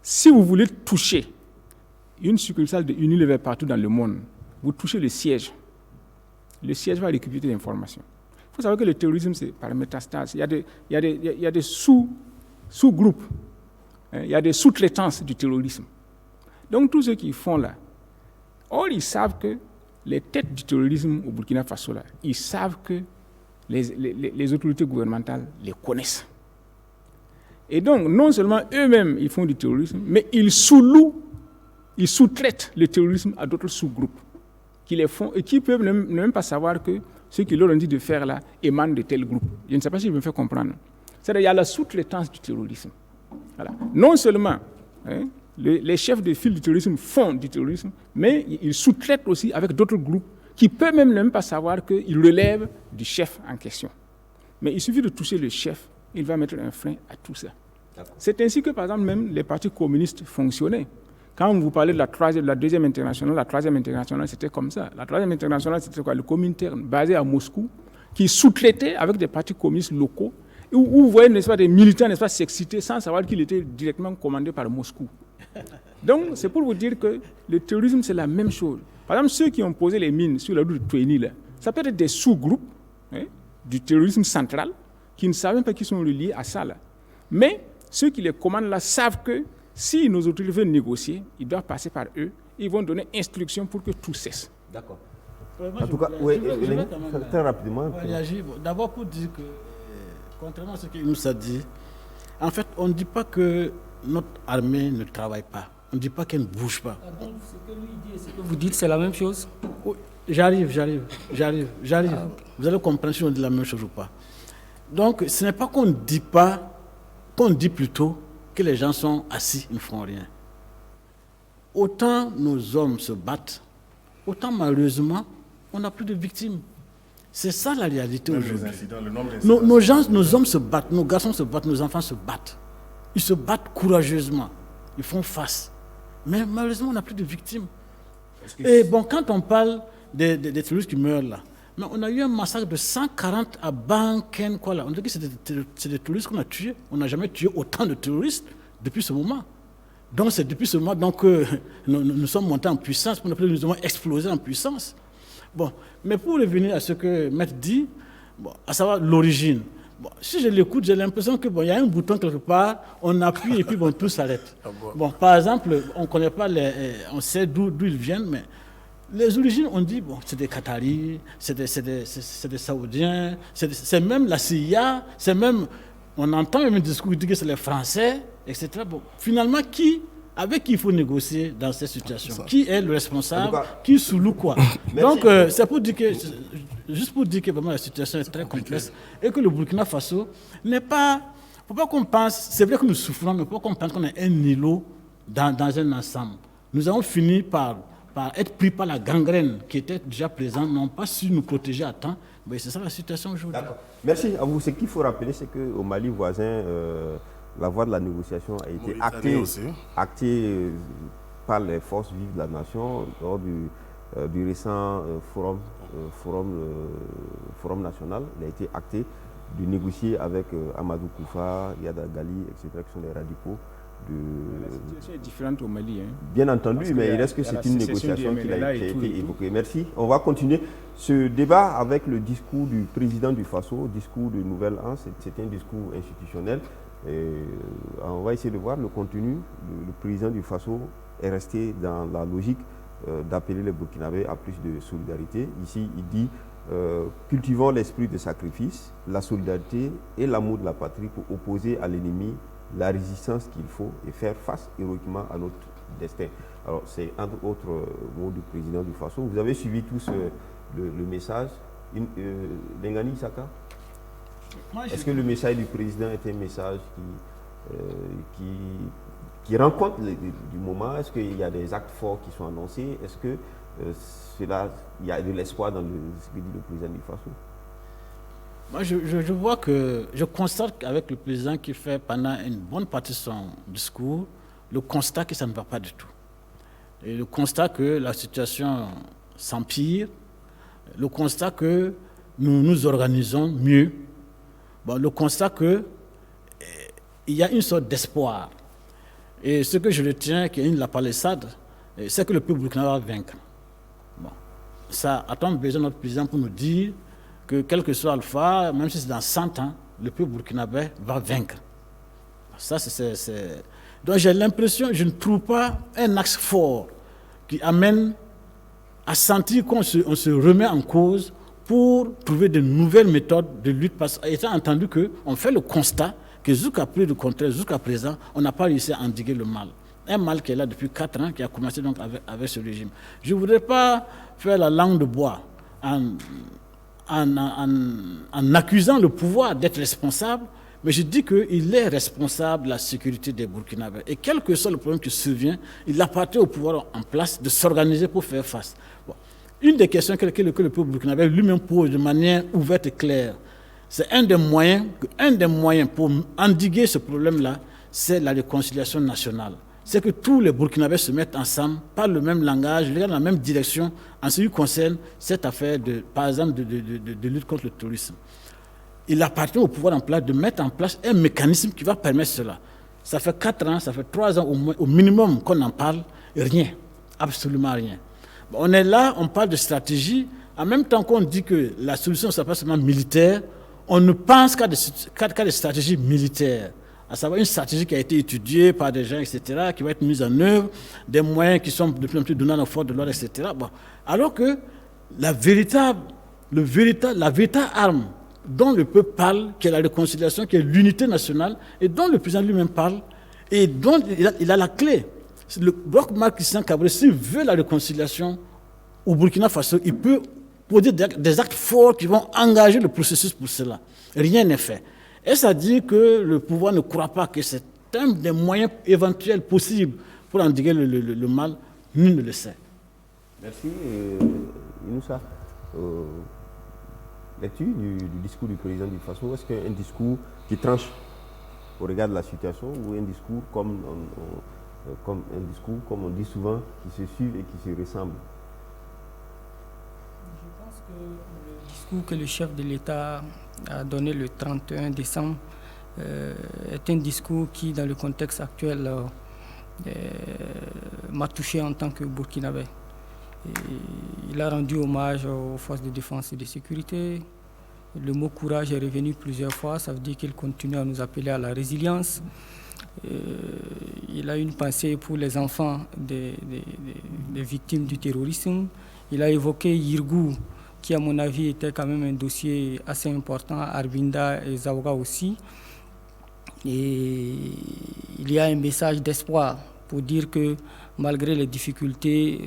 Speaker 5: Si vous voulez toucher une succursale de Unilever partout dans le monde, vous touchez le siège. Le siège va récupérer des informations. Il faut savoir que le terrorisme, c'est par métastase. Il y a des sous-groupes. Il y a des sous-traitances du terrorisme. Donc, tous ceux qui font là, ils savent que les têtes du terrorisme au Burkina Faso, là, ils savent que les autorités gouvernementales les connaissent. Et donc, non seulement eux-mêmes, ils font du terrorisme, mais ils sous-traitent le terrorisme à d'autres sous-groupes qui les font et qui peuvent ne même pas savoir que ce qu'ils leur ont dit de faire là émane de tel groupe. Je ne sais pas si je me fais comprendre. C'est-à-dire qu'il y a la sous-traitance du terrorisme. Voilà. Non seulement les chefs de file du terrorisme font du terrorisme, mais ils sous-traitent aussi avec d'autres groupes qui peuvent même pas savoir qu'ils relèvent du chef en question. Mais il suffit de toucher le chef, il va mettre un frein à tout ça. C'est ainsi que, par exemple, même les partis communistes fonctionnaient. Quand vous parlez de la deuxième internationale, la troisième internationale, c'était comme ça. La troisième internationale, c'était quoi? Le Comintern, basé à Moscou, qui sous-traitait avec des partis communistes locaux, où vous voyez, n'est-ce pas, des militants, n'est-ce pas, s'exciter sans savoir qu'il était directement commandé par Moscou. Donc, c'est pour vous dire que le terrorisme, c'est la même chose. Par exemple, ceux qui ont posé les mines sur la route de Touéni, là, ça peut être des sous-groupes du terrorisme central qui ne savent même pas qu'ils sont reliés à ça. Là. Mais ceux qui les commandent là savent que si nos autorités veulent négocier, ils doivent passer par eux. Ils vont donner instruction pour que tout cesse.
Speaker 1: D'accord.
Speaker 6: En tout cas,
Speaker 1: très rapidement.
Speaker 3: D'abord pour dire que, contrairement à ce qu'il nous a dit, en fait, on ne dit pas que notre armée ne travaille pas. On ne dit pas qu'elle ne bouge pas.
Speaker 2: Ah, donc, ce que lui dit et ce que vous dites, c'est la même chose?
Speaker 3: Oui, j'arrive. Vous allez comprendre si on dit la même chose ou pas. Donc, ce n'est pas qu'on ne dit pas, qu'on dit plutôt que les gens sont assis, ils ne font rien. Autant nos hommes se battent, autant malheureusement, on n'a plus de victimes. C'est ça la réalité aujourd'hui. Nos hommes se battent, nos garçons se battent, nos enfants se battent. Ils se battent courageusement, ils font face. Mais malheureusement, on n'a plus de victimes. Et bon, quand on parle des terroristes qui meurent là, mais on a eu un massacre de 140 à Banken, quoi là. On dit que c'est des terroristes qu'on a tués. On n'a jamais tué autant de terroristes depuis ce moment. Donc c'est depuis ce moment que nous sommes montés en puissance, nous avons explosé en puissance. Bon, mais pour revenir à ce que Maître dit, bon, à savoir l'origine. Bon, si je l'écoute, j'ai l'impression que y a un bouton quelque part, on appuie et puis tout s'arrête. Bon, par exemple, on connaît pas on sait d'où ils viennent, mais les origines, on dit, bon, c'est des Qataris, c'est des Saoudiens, c'est même la CIA, c'est même, on entend même un discours qui dit que c'est les Français, etc. Bon, finalement, avec qui il faut négocier dans cette situation? Qui est le responsable? Qui sous-loue quoi? Donc, c'est pour dire que, juste pour dire que vraiment la situation est très complexe et que le Burkina Faso n'est pas, faut pas qu'on pense, c'est vrai que nous souffrons, mais il faut qu'on pense qu'on est un îlot dans un ensemble. Nous avons fini par être pris par la gangrène qui était déjà présente, n'ont pas su nous protéger à temps. Mais c'est ça la situation aujourd'hui.
Speaker 1: D'accord. Merci à vous. Ce qu'il faut rappeler, c'est qu'au Mali voisin, la voie de la négociation a été actée par les forces vives de la nation lors du récent forum national. Il a été acté de négocier avec Amadou Koufa, Yada Gali, etc., qui sont des radicaux.
Speaker 5: La situation est différente au Mali.
Speaker 1: Bien entendu, mais il reste que c'est une négociation qui a été évoquée. Merci. On va continuer ce débat avec le discours du président du Faso, discours de Nouvelle An. C'est un discours institutionnel. Et on va essayer de voir le contenu. Le président du Faso est resté dans la logique d'appeler les Burkinabés à plus de solidarité. Ici, il dit cultivons l'esprit de sacrifice, la solidarité et l'amour de la patrie pour opposer à l'ennemi la résistance qu'il faut et faire face héroïquement à notre destin. Alors, c'est entre autres mots du président du Faso. Vous avez suivi tous le message. Lengani Saka, est-ce que le message du président est un message qui rend compte du moment? Est-ce qu'il y a des actes forts qui sont annoncés? Est-ce que il y a de l'espoir dans ce que dit le président du Faso?
Speaker 3: Moi, je vois que, je constate qu'avec le président qui fait pendant une bonne partie de son discours, le constat que ça ne va pas du tout. Et le constat que la situation s'empire, le constat que nous nous organisons mieux, le constat qu'il y a une sorte d'espoir. Et ce que je retiens, qui est une la palissade, c'est que le peuple burkinabé va vaincre. Ça attend besoin de notre président pour nous dire que quel que soit Alpha, même si c'est dans 100 ans, le peuple burkinabé va vaincre. Ça, Donc j'ai l'impression, je ne trouve pas un axe fort qui amène à sentir qu'on se remet en cause pour trouver de nouvelles méthodes de lutte, parce étant entendu qu'on fait le constat que jusqu'à présent, on n'a pas réussi à endiguer le mal. Un mal qui est là depuis 4 ans, qui a commencé donc avec ce régime. Je ne voudrais pas faire la langue de bois en accusant le pouvoir d'être responsable, mais je dis qu'il est responsable de la sécurité des Burkinabés. Et quel que soit le problème qui survient, il appartient au pouvoir en place de s'organiser pour faire face. Une des questions que le peuple burkinabé lui-même pose de manière ouverte et claire, c'est un des moyens pour endiguer ce problème-là, c'est la réconciliation nationale. C'est que tous les Burkinabés se mettent ensemble, parlent le même langage, regardent dans la même direction en ce qui concerne cette affaire, par exemple, de lutte contre le terrorisme. Il appartient au pouvoir en place de mettre en place un mécanisme qui va permettre cela. Ça fait 4 ans, ça fait 3 ans au minimum qu'on en parle, rien, absolument rien. On est là, on parle de stratégie, en même temps qu'on dit que la solution ne sera pas seulement militaire, on ne pense qu'à des stratégies militaires, à savoir une stratégie qui a été étudiée par des gens, etc., qui va être mise en œuvre, des moyens qui sont de plus en plus donnés aux forces de l'ordre, etc. Alors que la véritable arme dont le peuple parle, qui est la réconciliation, qui est l'unité nationale, et dont le président lui-même parle, et dont il a la clé. Le bloc Marc Christian Kaboré, s'il veut la réconciliation au Burkina Faso, il peut poser des actes forts qui vont engager le processus pour cela. Rien n'est fait. Est-ce à dire que le pouvoir ne croit pas que c'est un des moyens éventuels possibles pour endiguer le mal? Nul ne le sait.
Speaker 1: Merci. Inoussa, lecture du discours du président du Faso, est-ce qu'un discours qui tranche au regard de la situation ou un discours comme on dit souvent, qui se suivent et qui se ressemblent?
Speaker 2: Je pense que le discours que le chef de l'État a donné le 31 décembre est un discours qui, dans le contexte actuel, m'a touché en tant que Burkinabé. Il a rendu hommage aux forces de défense et de sécurité. Le mot courage est revenu plusieurs fois, ça veut dire qu'il continue à nous appeler à la résilience. Il a une pensée pour les enfants des victimes du terrorisme. Il a évoqué Yirgou, qui à mon avis était quand même un dossier assez important, Arbinda et Zaouga aussi. Et il y a un message d'espoir pour dire que malgré les difficultés,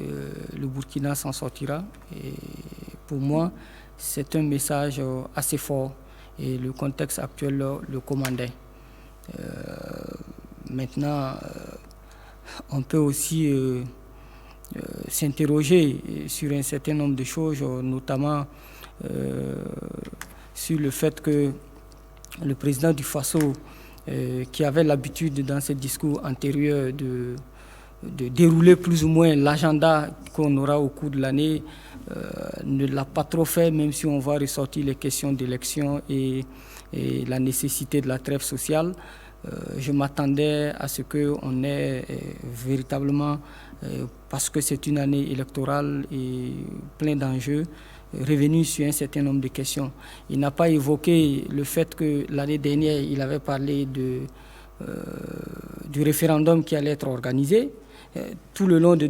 Speaker 2: le Burkina s'en sortira. Et pour moi, c'est un message assez fort et le contexte actuel le commandait. Maintenant, on peut aussi s'interroger sur un certain nombre de choses, notamment sur le fait que le président du Faso, qui avait l'habitude dans ses discours antérieurs de dérouler plus ou moins l'agenda qu'on aura au cours de l'année, ne l'a pas trop fait, même si on va ressortir les questions d'élection et la nécessité de la trêve sociale. Je m'attendais à ce qu'on ait véritablement, parce que c'est une année électorale et plein d'enjeux, revenu sur un certain nombre de questions. Il n'a pas évoqué le fait que l'année dernière, il avait parlé du référendum qui allait être organisé. Tout le long de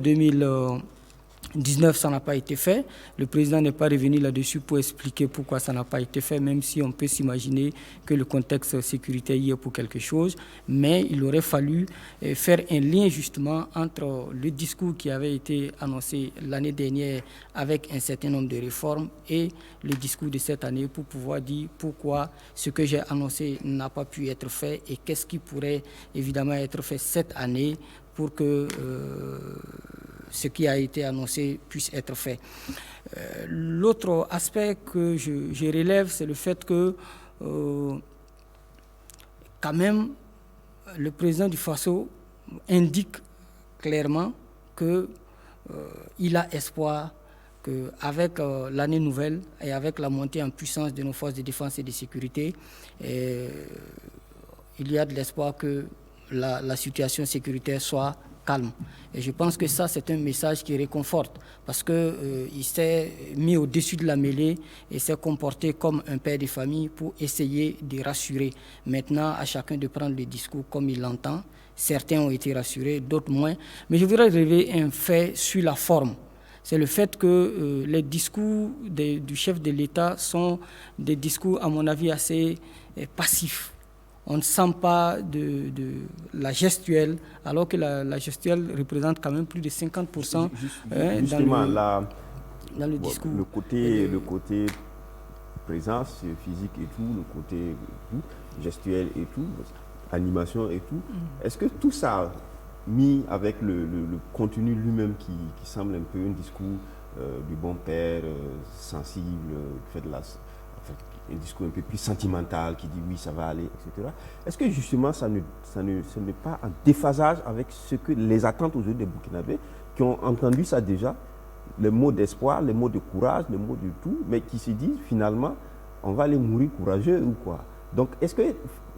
Speaker 2: 19, ça n'a pas été fait. Le président n'est pas revenu là-dessus pour expliquer pourquoi ça n'a pas été fait, même si on peut s'imaginer que le contexte sécuritaire y est pour quelque chose. Mais il aurait fallu faire un lien justement entre le discours qui avait été annoncé l'année dernière avec un certain nombre de réformes et le discours de cette année pour pouvoir dire pourquoi ce que j'ai annoncé n'a pas pu être fait et qu'est-ce qui pourrait évidemment être fait cette année pour que ce qui a été annoncé puisse être fait. L'autre aspect que je relève, c'est le fait que, quand même, le président du Faso indique clairement qu'il a espoir qu'avec l'année nouvelle et avec la montée en puissance de nos forces de défense et de sécurité, il y a de l'espoir que la situation sécuritaire soit calme. Et je pense que ça, c'est un message qui réconforte parce qu'il s'est mis au-dessus de la mêlée et s'est comporté comme un père de famille pour essayer de rassurer. Maintenant, à chacun de prendre le discours comme il l'entend. Certains ont été rassurés, d'autres moins. Mais je voudrais relever un fait sur la forme. C'est le fait que les discours du chef de l'État sont des discours, à mon avis, assez passifs. On ne sent pas de la gestuelle, alors que la gestuelle représente quand même plus de 50%
Speaker 1: justement,
Speaker 2: dans le discours.
Speaker 1: Le côté présence physique et tout, le côté gestuel et tout, animation et tout. Est-ce que tout ça, mis avec le contenu lui-même qui semble un peu un discours du bon père, sensible, fait de un discours un peu plus sentimental qui dit oui, ça va aller, etc. Est-ce que justement ça n'est pas un déphasage avec ce que les attentes aujourd'hui des Burkinabés qui ont entendu ça déjà, les mots d'espoir, les mots de courage, les mots de tout, mais qui se disent finalement on va aller mourir courageux ou quoi. Donc est-ce que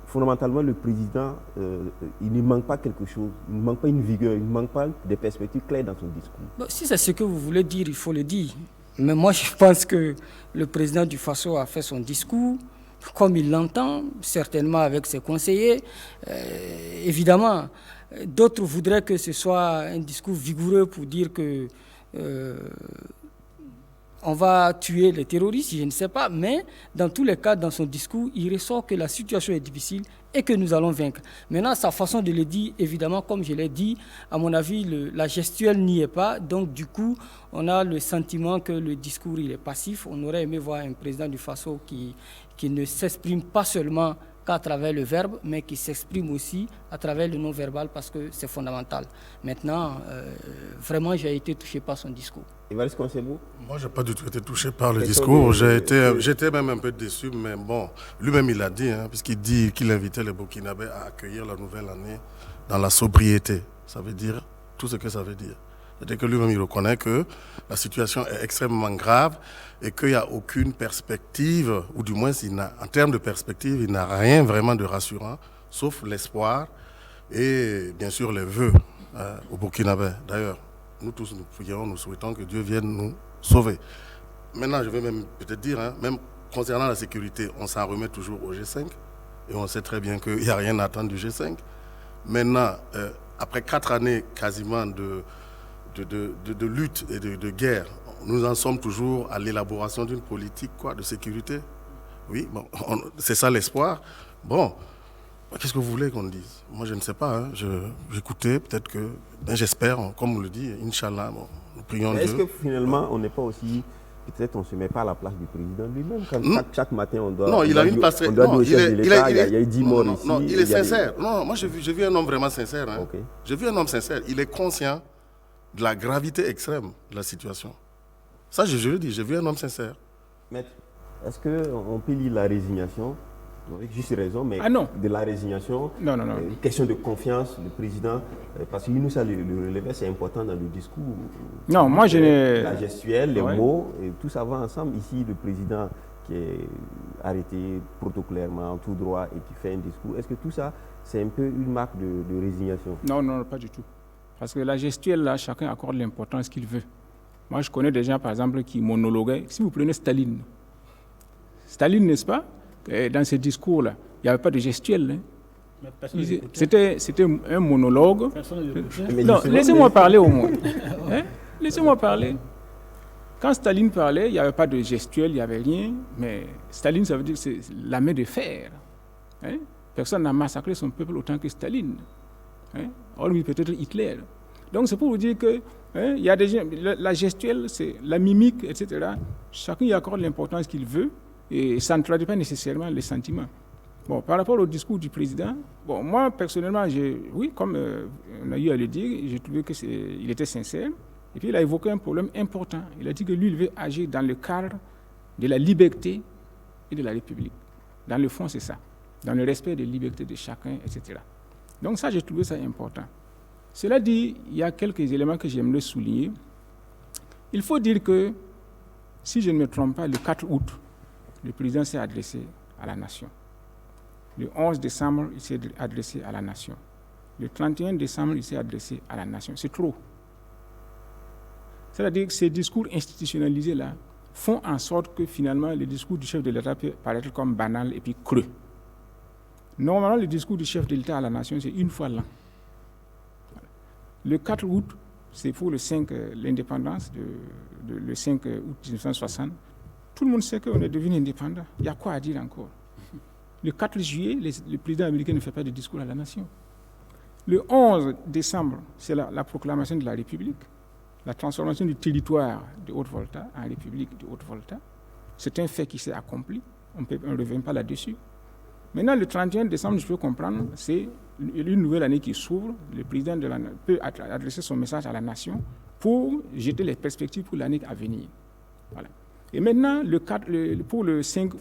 Speaker 1: fondamentalement le président, il ne manque pas quelque chose, il ne manque pas une vigueur, il ne manque pas des perspectives claires dans son discours?
Speaker 2: Bon, si c'est ce que vous voulez dire, il faut le dire. Mais moi, je pense que le président du Faso a fait son discours comme il l'entend, certainement avec ses conseillers. Évidemment, d'autres voudraient que ce soit un discours vigoureux pour dire que on va tuer les terroristes, je ne sais pas. Mais dans tous les cas, dans son discours, il ressort que la situation est difficile et que nous allons vaincre. Maintenant, sa façon de le dire, évidemment, comme je l'ai dit, à mon avis, la gestuelle n'y est pas. Donc, du coup, on a le sentiment que le discours, il est passif. On aurait aimé voir un président du Faso qui ne s'exprime pas seulement qu'à travers le verbe, mais qui s'exprime aussi à travers le non-verbal parce que c'est fondamental. Maintenant, vraiment, j'ai été touché par son discours.
Speaker 1: Évariste Konsebo?
Speaker 4: Moi, je n'ai pas du tout été touché par le discours. J'étais même un peu déçu, mais bon, lui-même, il l'a dit, puisqu'il dit qu'il invitait les Burkinabés à accueillir la nouvelle année dans la sobriété. Ça veut dire tout ce que ça veut dire. C'est-à-dire que lui-même, il reconnaît que la situation est extrêmement grave et qu'il n'y a aucune perspective, ou du moins, en termes de perspective, il n'a rien vraiment de rassurant, sauf l'espoir et bien sûr les vœux au Burkinabé. D'ailleurs, nous tous, nous prions, nous souhaitons que Dieu vienne nous sauver. Maintenant, je vais même peut-être dire, même concernant la sécurité, on s'en remet toujours au G5 et on sait très bien qu'il n'y a rien à attendre du G5. Maintenant, après 4 années quasiment de lutte et de guerre, nous en sommes toujours à l'élaboration d'une politique de sécurité. Oui, bon, c'est ça l'espoir. Bon, qu'est-ce que vous voulez qu'on dise? Moi, je ne sais pas. J'écoutais, peut-être que, j'espère, comme on le dit, Inch'Allah, bon, nous prions Dieu.
Speaker 1: Est-ce que finalement, on n'est pas aussi... Peut-être on ne se met pas à la place du président lui-même. Chaque matin, on doit...
Speaker 4: Non, il a une place...
Speaker 1: On doit dire au chef de l'État, il y a eu 10 morts ici.
Speaker 4: Non, il est sincère. Non, moi, j'ai vu un homme vraiment sincère.
Speaker 1: Okay.
Speaker 4: J'ai vu un homme sincère. Il est conscient de la gravité extrême de la situation. Ça, je le dis, j'ai vu un homme sincère.
Speaker 1: Maître, est-ce qu'on peut lire la résignation, avec juste raison, mais de la résignation,
Speaker 5: non.
Speaker 1: Question de confiance, le président, parce que nous, ça, le relevé, c'est important dans le discours.
Speaker 5: Non, moi, je n'ai...
Speaker 1: La gestuelle, les mots, et tout ça va ensemble. Ici, le président qui est arrêté protocolairement, tout droit, et qui fait un discours, est-ce que tout ça, c'est un peu une marque de résignation?
Speaker 5: Non, pas du tout. Parce que la gestuelle, là, chacun accorde l'importance qu'il veut. Moi, je connais des gens, par exemple, qui monologuaient. Si vous prenez Staline, n'est-ce pas? Dans ce discours-là, il n'y avait pas de gestuelle. C'était un monologue. Non, laissez-moi parler au moins. Laissez-moi parler. Quand Staline parlait, il n'y avait pas de gestuelle, il n'y avait rien, mais Staline, ça veut dire que c'est la main de fer. Hein? Personne n'a massacré son peuple autant que Staline. Hein? Hormis peut-être Hitler. Donc c'est pour vous dire que il y a des gens, la gestuelle, c'est la mimique, etc. Chacun y accorde l'importance qu'il veut et ça ne traduit pas nécessairement les sentiments. Bon, par rapport au discours du président, bon, moi personnellement, oui, comme on a eu à le dire, j'ai trouvé qu'il était sincère. Et puis il a évoqué un problème important. Il a dit que lui, il veut agir dans le cadre de la liberté et de la République. Dans le fond, c'est ça. Dans le respect des libertés de chacun, etc. Donc ça, j'ai trouvé ça important. Cela dit, il y a quelques éléments que j'aimerais souligner. Il faut dire que, si je ne me trompe pas, le 4 août, le président s'est adressé à la nation. Le 11 décembre, il s'est adressé à la nation. Le 31 décembre, il s'est adressé à la nation. C'est trop. C'est-à-dire que ces discours institutionnalisés-là font en sorte que finalement, le discours du chef de l'État peut paraître comme banal et puis creux. Normalement, le discours du chef de l'État à la nation, c'est une fois l'an. Le 4 août, c'est pour l'indépendance, le 5 août 1960. Tout le monde sait qu'on est devenu indépendant. Il y a quoi à dire encore? Le 4 juillet, le président américain ne fait pas de discours à la nation. Le 11 décembre, c'est la proclamation de la République. La transformation du territoire de Haute-Volta en République de Haute-Volta, c'est un fait qui s'est accompli. On ne revient pas là-dessus. Maintenant, le 31 décembre, je peux comprendre, c'est une nouvelle année qui s'ouvre. Le président peut adresser son message à la nation pour jeter les perspectives pour l'année à venir. Voilà. Et maintenant, pour le 5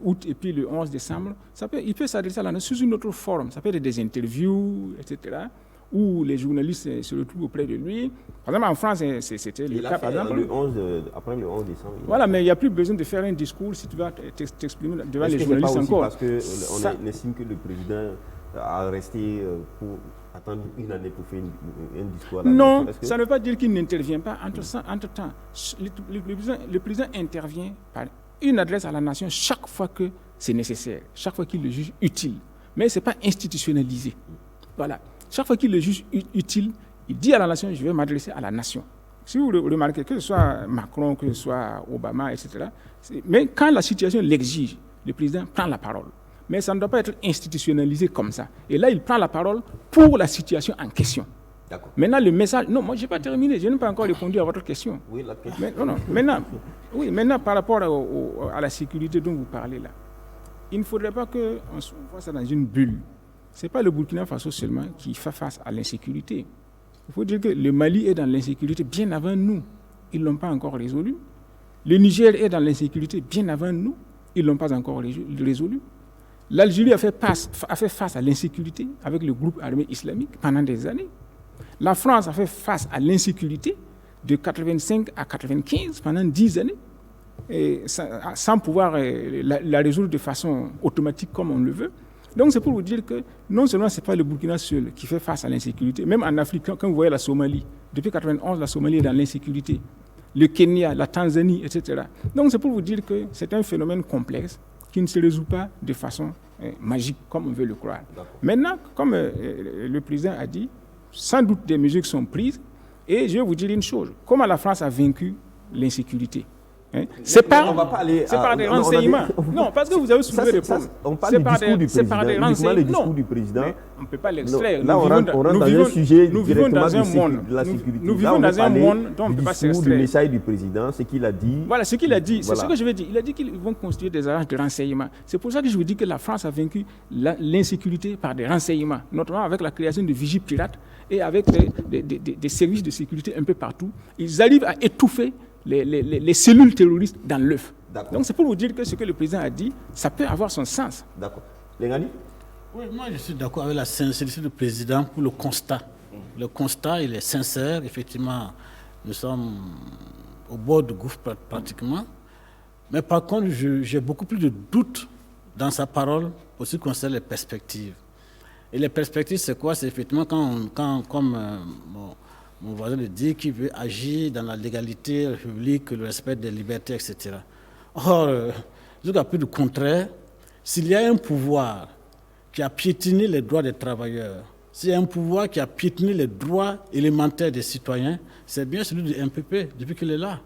Speaker 5: août et puis le 11 décembre, il peut s'adresser à la nation sous une autre forme. Ça peut être des interviews, etc., où les journalistes se retrouvent auprès de lui. Par exemple, en France, c'était le cas, par exemple.
Speaker 1: Après le 11 décembre.
Speaker 5: Voilà, mais il n'y a plus besoin de faire un discours si tu vas t'exprimer devant les journalistes encore.
Speaker 1: Parce qu'on estime que le président a resté pour attendre une année pour faire un discours à la nation.
Speaker 5: Non, ça ne veut pas dire qu'il n'intervient pas. Entre-temps, le président intervient par une adresse à la nation chaque fois que c'est nécessaire, chaque fois qu'il le juge utile. Mais ce n'est pas institutionnalisé. Voilà. Chaque fois qu'il le juge utile, il dit à la nation, je vais m'adresser à la nation. Si vous remarquez, que ce soit Macron, que ce soit Obama, etc., mais quand la situation l'exige, le président prend la parole. Mais ça ne doit pas être institutionnalisé comme ça. Et là, il prend la parole pour la situation en question.
Speaker 1: D'accord.
Speaker 5: Maintenant, le message... Non, moi, je n'ai pas terminé. Je n'ai pas encore répondu à votre question.
Speaker 1: Oui, la question.
Speaker 5: Mais, maintenant, par rapport à la sécurité dont vous parlez là, il ne faudrait pas qu'on voit ça dans une bulle. Ce n'est pas le Burkina Faso seulement qui fait face à l'insécurité. Il faut dire que le Mali est dans l'insécurité bien avant nous. Ils ne l'ont pas encore résolu. Le Niger est dans l'insécurité bien avant nous. Ils ne l'ont pas encore résolu. L'Algérie a fait face à l'insécurité avec le groupe armé islamique pendant des années. La France a fait face à l'insécurité de 85 à 95 pendant 10 années, et sans pouvoir la résoudre de façon automatique comme on le veut. Donc c'est pour vous dire que non seulement ce n'est pas le Burkina seul qui fait face à l'insécurité, même en Afrique, quand vous voyez la Somalie, depuis 1991, la Somalie est dans l'insécurité, le Kenya, la Tanzanie, etc. Donc c'est pour vous dire que c'est un phénomène complexe qui ne se résout pas de façon magique, comme on veut le croire. Maintenant, comme le président a dit, sans doute des mesures sont prises, et je vais vous dire une chose, comment la France a vaincu l'insécurité. C'est par des renseignements. Non, parce que vous avez soulevé des problèmes.
Speaker 1: On parle du discours du président.
Speaker 5: C'est par des renseignements.
Speaker 1: Le discours du président.
Speaker 5: On ne peut pas l'extraire.
Speaker 1: Là, on rentre dans un sujet
Speaker 5: nous vivons dans un monde
Speaker 1: de la sécurité.
Speaker 5: Nous vivons dans un monde dont on ne peut pas s'extraire.
Speaker 1: Du message du président, ce qu'il a dit.
Speaker 5: Voilà, ce qu'il a dit. C'est ce que je veux dire. Il a dit qu'ils vont construire des agences de renseignement. C'est pour ça que je vous dis que la France a vaincu l'insécurité par des renseignements, notamment avec la création de vigies pirates et avec des services de sécurité un peu partout. Ils arrivent à étouffer les cellules terroristes dans l'œuf. Donc c'est pour vous dire que ce que le président a dit, ça peut avoir son sens.
Speaker 1: D'accord. Lengani ?
Speaker 3: Oui, moi je suis d'accord avec la sincérité du président pour le constat. Le constat, il est sincère. Effectivement, nous sommes au bord du gouffre pratiquement. Mais par contre, j'ai beaucoup plus de doutes dans sa parole pour ce qui concerne les perspectives. Et les perspectives, c'est quoi? C'est effectivement comme mon voisin le dit, qu'il veut agir dans la légalité, le public, le respect des libertés, etc. Or, jusqu'à plus du contraire, s'il y a un pouvoir qui a piétiné les droits des travailleurs, s'il y a un pouvoir qui a piétiné les droits élémentaires des citoyens, c'est bien celui du MPP, depuis qu'il est là.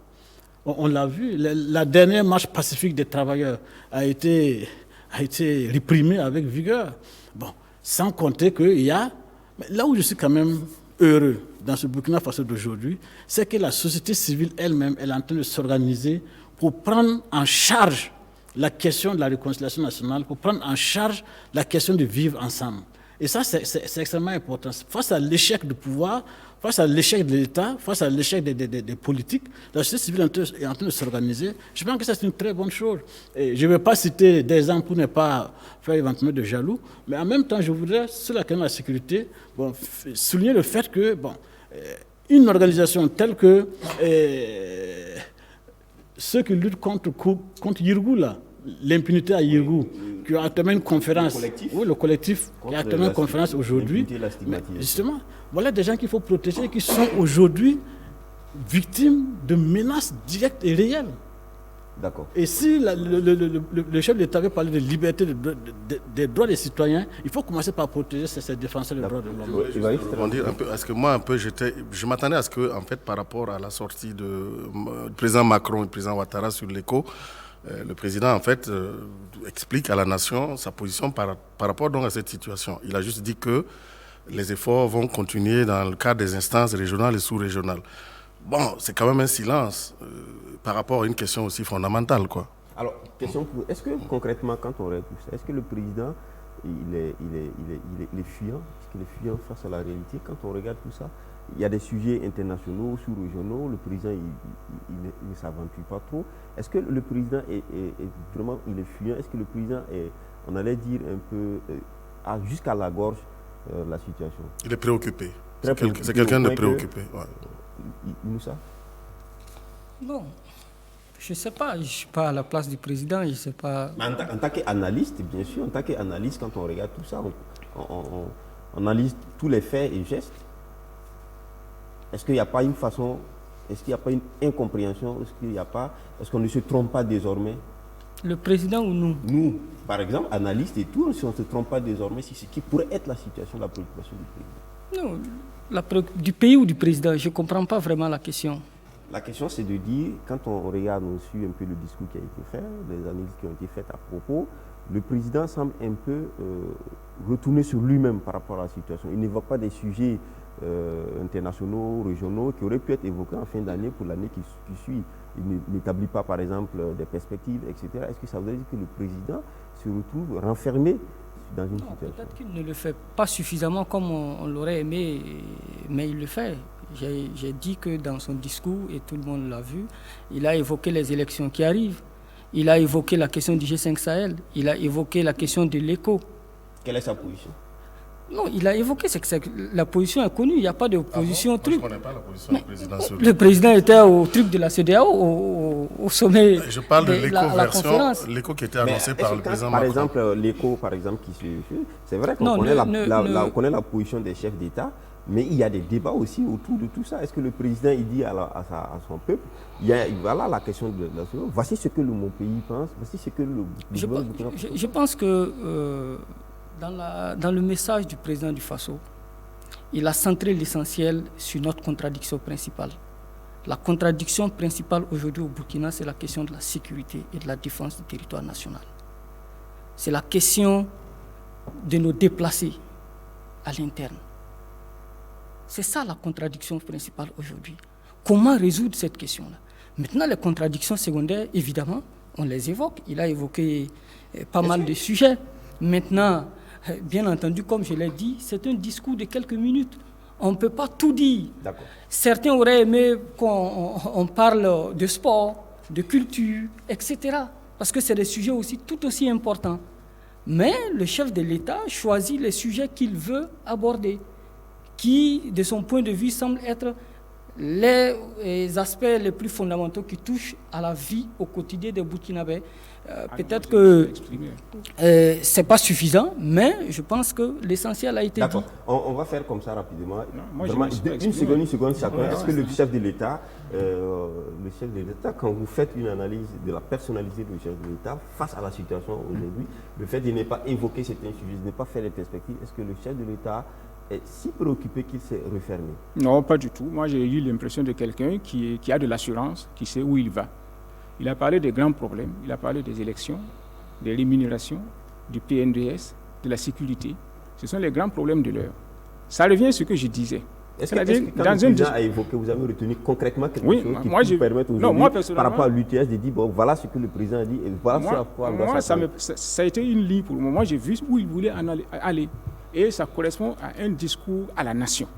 Speaker 3: On l'a vu, la dernière marche pacifique des travailleurs a été réprimée avec vigueur. Bon, sans compter qu'il y a... Mais là où je suis quand même heureux dans ce Burkina Faso d'aujourd'hui, c'est que la société civile elle-même, elle est en train de s'organiser pour prendre en charge la question de la réconciliation nationale, pour prendre en charge la question de vivre ensemble. Et ça, c'est extrêmement important. Face à l'échec du pouvoir, face à l'échec de l'État, face à l'échec des politiques, la société civile est en train de s'organiser. Je pense que ça, c'est une très bonne chose. Et je ne vais pas citer des exemples pour ne pas faire éventuellement de jaloux, mais en même temps, je voudrais, sur la question de la sécurité, souligner le fait que une organisation telle que ceux qui luttent contre Yirgou, là, l'impunité à Yirgou, qui a actuellement une conférence, le collectif qui a actuellement une conférence aujourd'hui. Justement, voilà des gens qu'il faut protéger et qui sont aujourd'hui victimes de menaces directes et réelles.
Speaker 1: D'accord.
Speaker 3: Et si le chef de l'État veut parler de liberté, des droits des citoyens, il faut commencer par protéger ces défenseurs des droits de l'homme.
Speaker 4: Je vais rebondir un peu, parce que moi, je m'attendais à ce que, en fait, par rapport à la sortie du président Macron et du président Ouattara sur l'écho, le président, en fait, explique à la nation sa position par rapport donc à cette situation. Il a juste dit que les efforts vont continuer dans le cadre des instances régionales et sous-régionales. Bon, c'est quand même un silence par rapport à une question aussi fondamentale, quoi.
Speaker 1: Alors, question pour est-ce que concrètement, quand on regarde tout ça, est-ce que le président, il est fuyant? Est-ce qu'il est fuyant face à la réalité? Quand on regarde tout ça, il y a des sujets internationaux, sous-régionaux, le président, il ne s'aventure pas trop. Est-ce que le président est vraiment, il est fuyant? Est-ce que le président est, on allait dire, un peu, jusqu'à la gorge, la situation?
Speaker 4: Il est préoccupé. C'est quelqu'un de préoccupé. Ouais.
Speaker 1: Moussa?
Speaker 2: Bon, je ne sais pas, je ne suis pas à la place du président, je ne sais pas.
Speaker 1: En tant qu'analyste, bien sûr, en tant qu'analyste, quand on regarde tout ça, on analyse tous les faits et gestes. Est-ce qu'il n'y a pas une façon, est-ce qu'il n'y a pas une incompréhension, est-ce qu'on ne se trompe pas désormais?
Speaker 2: Le président ou nous?
Speaker 1: Nous, par exemple, analystes et tout, si on ne se trompe pas désormais, c'est ce qui pourrait être la situation, la préoccupation du président.
Speaker 2: Non, du pays ou du président, je ne comprends pas vraiment la question.
Speaker 1: La question, c'est de dire, quand on regarde, on suit un peu le discours qui a été fait, les analyses qui ont été faites à propos, le président semble un peu retourner sur lui-même par rapport à la situation. Il n'évoque pas des sujets internationaux, régionaux, qui auraient pu être évoqués en fin d'année pour l'année qui suit. Il n'établit pas, par exemple, des perspectives, etc. Est-ce que ça veut dire que le président se retrouve renfermé dans une situation?
Speaker 2: Peut-être qu'il ne le fait pas suffisamment comme on l'aurait aimé, mais il le fait. J'ai dit que dans son discours, et tout le monde l'a vu, il a évoqué les élections qui arrivent. Il a évoqué la question du G5 Sahel. Il a évoqué la question de l'éco.
Speaker 1: Quelle est sa position?
Speaker 2: Non, il a évoqué, c'est que la position est connue, il n'y a pas de position.
Speaker 4: Moi, je ne connais pas la position du président.
Speaker 2: Le président était au truc de la CEDEAO, au sommet.
Speaker 4: Je parle de
Speaker 2: l'éco-version,
Speaker 4: l'éco qui était annoncé par le président
Speaker 1: Par
Speaker 4: Macron.
Speaker 1: exemple, l'éco, par exemple, c'est vrai qu'on connaît la position des chefs d'État, mais il y a des débats aussi autour de tout ça. Est-ce que le président, il dit à son peuple, voilà la question de la société, voici ce que mon pays pense, voici ce que le gouvernement...
Speaker 2: Je pense que dans le message du président du Faso, il a centré l'essentiel sur notre contradiction principale. La contradiction principale aujourd'hui au Burkina, c'est la question de la sécurité et de la défense du territoire national. C'est la question de nos déplacés à l'interne. C'est ça la contradiction principale aujourd'hui. Comment résoudre cette question-là? Maintenant, les contradictions secondaires, évidemment, on les évoque. Il a évoqué pas mal de sujets. Maintenant, bien entendu, comme je l'ai dit, c'est un discours de quelques minutes. On ne peut pas tout dire. Certains auraient aimé qu'on parle de sport, de culture, etc. Parce que c'est des sujets tout aussi importants. Mais le chef de l'État choisit les sujets qu'il veut aborder, qui, de son point de vue, semblent être les aspects les plus fondamentaux qui touchent à la vie au quotidien des Burkinabés. Peut-être que ce n'est pas suffisant, mais je pense que l'essentiel a été dit.
Speaker 1: D'accord. On va faire comme ça rapidement. Une seconde chacun. Est-ce que le chef de l'État, quand vous faites une analyse de la personnalité du chef de l'État face à la situation aujourd'hui, le fait de ne pas évoquer certains sujets, de ne pas faire les perspectives, est-ce que le chef de l'État est si préoccupé qu'il s'est refermé?
Speaker 5: Non, pas du tout. Moi, j'ai eu l'impression de quelqu'un qui a de l'assurance, qui sait où il va. Il a parlé des grands problèmes, il a parlé des élections, des rémunérations, du PNDS, de la sécurité. Ce sont les grands problèmes de l'heure. Ça revient à ce que je disais.
Speaker 1: Est-ce que quand le président a évoqué, vous avez retenu concrètement quelque chose qui peut permettre aujourd'hui, par rapport à l'UTS, de dire, bon, voilà ce que le président a dit et voilà ce à quoi on doit s'attendre?
Speaker 5: Ça a été une ligne pour moi. Moi, j'ai vu où il voulait aller. Et ça correspond à un discours à la nation.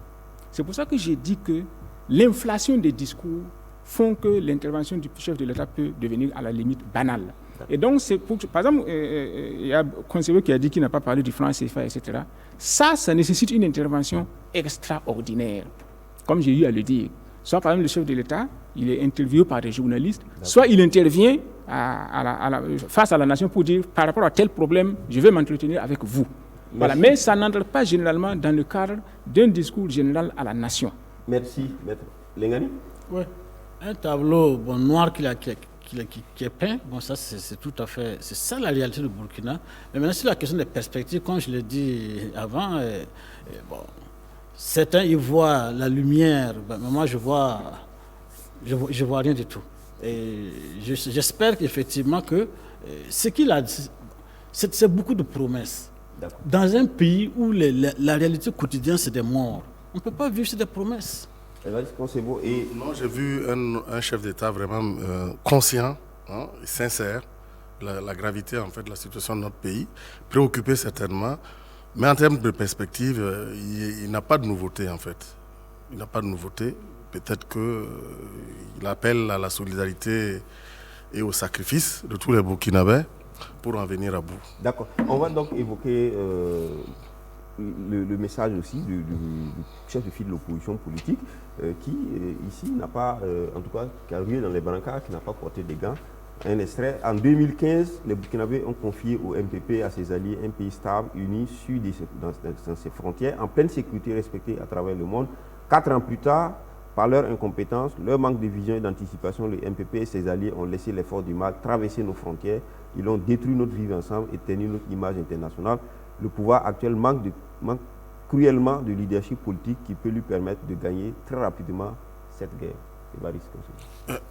Speaker 5: C'est pour ça que j'ai dit que l'inflation des discours font que l'intervention du chef de l'État peut devenir à la limite banale. Et donc, par exemple, il y a un conseiller qui a dit qu'il n'a pas parlé du franc CFA, etc. Ça nécessite une intervention extraordinaire, comme j'ai eu à le dire. Soit, par exemple, le chef de l'État, il est interviewé par des journalistes, soit il intervient face à la nation pour dire, par rapport à tel problème, je vais m'entretenir avec vous. Voilà. Mais ça n'entre pas généralement dans le cadre d'un discours général à la nation.
Speaker 1: Merci, Maître Lengani.
Speaker 3: Oui, un tableau noir qui est peint, bon, ça c'est tout à fait, c'est ça la réalité du Burkina. Mais maintenant sur la question des perspectives, comme je l'ai dit avant, bon, certains y voient la lumière, mais moi je vois rien du tout. Et j'espère qu'effectivement que ce qu'il a dit, c'est beaucoup de promesses. Dans un pays où la réalité quotidienne c'est des morts, on ne peut pas vivre sur des promesses.
Speaker 4: Non, j'ai vu un chef d'État vraiment conscient, et sincère, la gravité en fait de la situation de notre pays, préoccupé certainement, mais en termes de perspective, il n'a pas de nouveauté en fait. Il n'a pas de nouveauté. Peut-être qu'il appelle à la solidarité et au sacrifice de tous les Burkinabés pour en venir à bout.
Speaker 1: D'accord. On va donc évoquer le message aussi du chef de file de l'opposition politique qui, ici, n'a pas, en tout cas, qui a rué dans les brancards, qui n'a pas porté des gants. Un extrait. En 2015, les Burkinabés ont confié au MPP, à ses alliés, un pays stable, uni, sûr dans ses frontières, en pleine sécurité, respecté à travers le monde. 4 ans plus tard, par leur incompétence, leur manque de vision et d'anticipation, le MPP et ses alliés ont laissé l'effort du mal traverser nos frontières. Ils ont détruit notre vivre ensemble et tenu notre image internationale. Le pouvoir actuel manque cruellement de leadership politique qui peut lui permettre de gagner très rapidement cette guerre.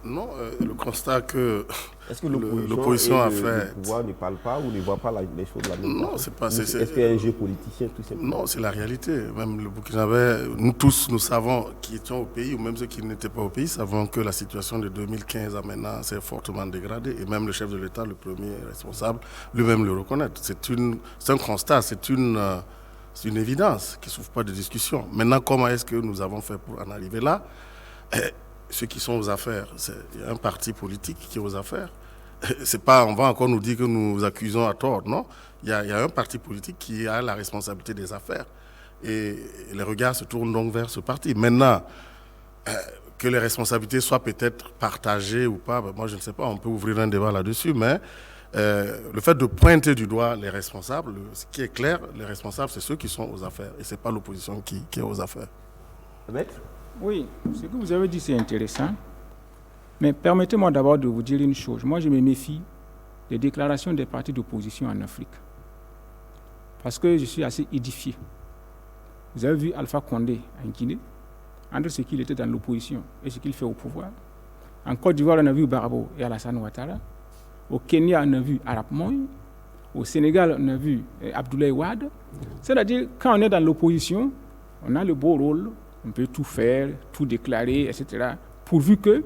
Speaker 4: Non, le constat que
Speaker 1: est-ce que
Speaker 4: l'opposition a fait...
Speaker 1: Le pouvoir ne parle pas ou ne voit pas les choses de la même
Speaker 4: façon? Non, c'est pas...
Speaker 1: Est-ce qu'il y a un jeu politicien tout simplement?
Speaker 4: Non, c'est la réalité. Même le Burkinabé, nous tous, nous savons qui étions au pays, ou même ceux qui n'étaient pas au pays, savons que la situation de 2015 à maintenant s'est fortement dégradée. Et même le chef de l'État, le premier responsable, lui-même le reconnaît. C'est un constat, c'est une évidence qui ne souffre pas de discussion. Maintenant, comment est-ce que nous avons fait pour en arriver là? Ceux qui sont aux affaires, il y a un parti politique qui est aux affaires. C'est pas, on va encore nous dire que nous accusons à tort, non. Il y a un parti politique qui a la responsabilité des affaires. Et les regards se tournent donc vers ce parti. Maintenant, que les responsabilités soient peut-être partagées ou pas, moi je ne sais pas, on peut ouvrir un débat là-dessus, mais le fait de pointer du doigt les responsables, ce qui est clair, les responsables, c'est ceux qui sont aux affaires. Et ce n'est pas l'opposition qui est aux affaires.
Speaker 1: Maître ?
Speaker 5: Oui, ce que vous avez dit, c'est intéressant. Mais permettez-moi d'abord de vous dire une chose. Moi, je me méfie des déclarations des partis d'opposition en Afrique. Parce que je suis assez édifié. Vous avez vu Alpha Condé en Guinée, entre ce qu'il était dans l'opposition et ce qu'il fait au pouvoir. En Côte d'Ivoire, on a vu Barabo et Alassane Ouattara. Au Kenya, on a vu Arap Moi. Au Sénégal, on a vu Abdoulaye Wade. C'est-à-dire, quand on est dans l'opposition, on a le beau rôle. On peut tout faire, tout déclarer, etc. Pourvu que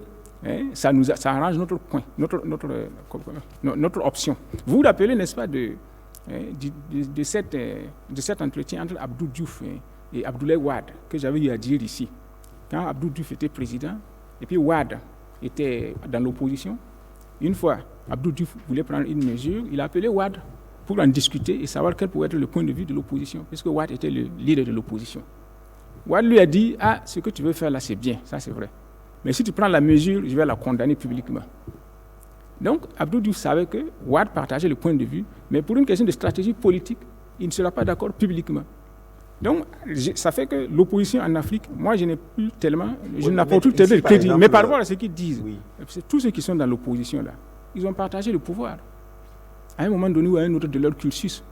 Speaker 5: ça arrange notre point, notre option. Vous vous rappelez, n'est-ce pas, de cet entretien entre Abdou Diouf et Abdoulaye Wade que j'avais eu à dire ici. Quand Abdou Diouf était président et puis Wade était dans l'opposition, une fois, Abdou Diouf voulait prendre une mesure, il a appelé Wade pour en discuter et savoir quel pouvait être le point de vue de l'opposition, puisque Wade était le leader de l'opposition. Wade lui a dit, ce que tu veux faire là, c'est bien, ça c'est vrai. Mais si tu prends la mesure, je vais la condamner publiquement. Donc, Abdou Diouf savait que Wade partageait le point de vue, mais pour une question de stratégie politique, il ne sera pas d'accord publiquement. Donc, ça fait que l'opposition en Afrique, moi, je n'ai plus tellement, je n'apporte plus tellement de crédit. Mais par rapport à ce qu'ils disent, c'est tous ceux qui sont dans l'opposition là, ils ont partagé le pouvoir. À un moment donné ou à un autre de leur cursus.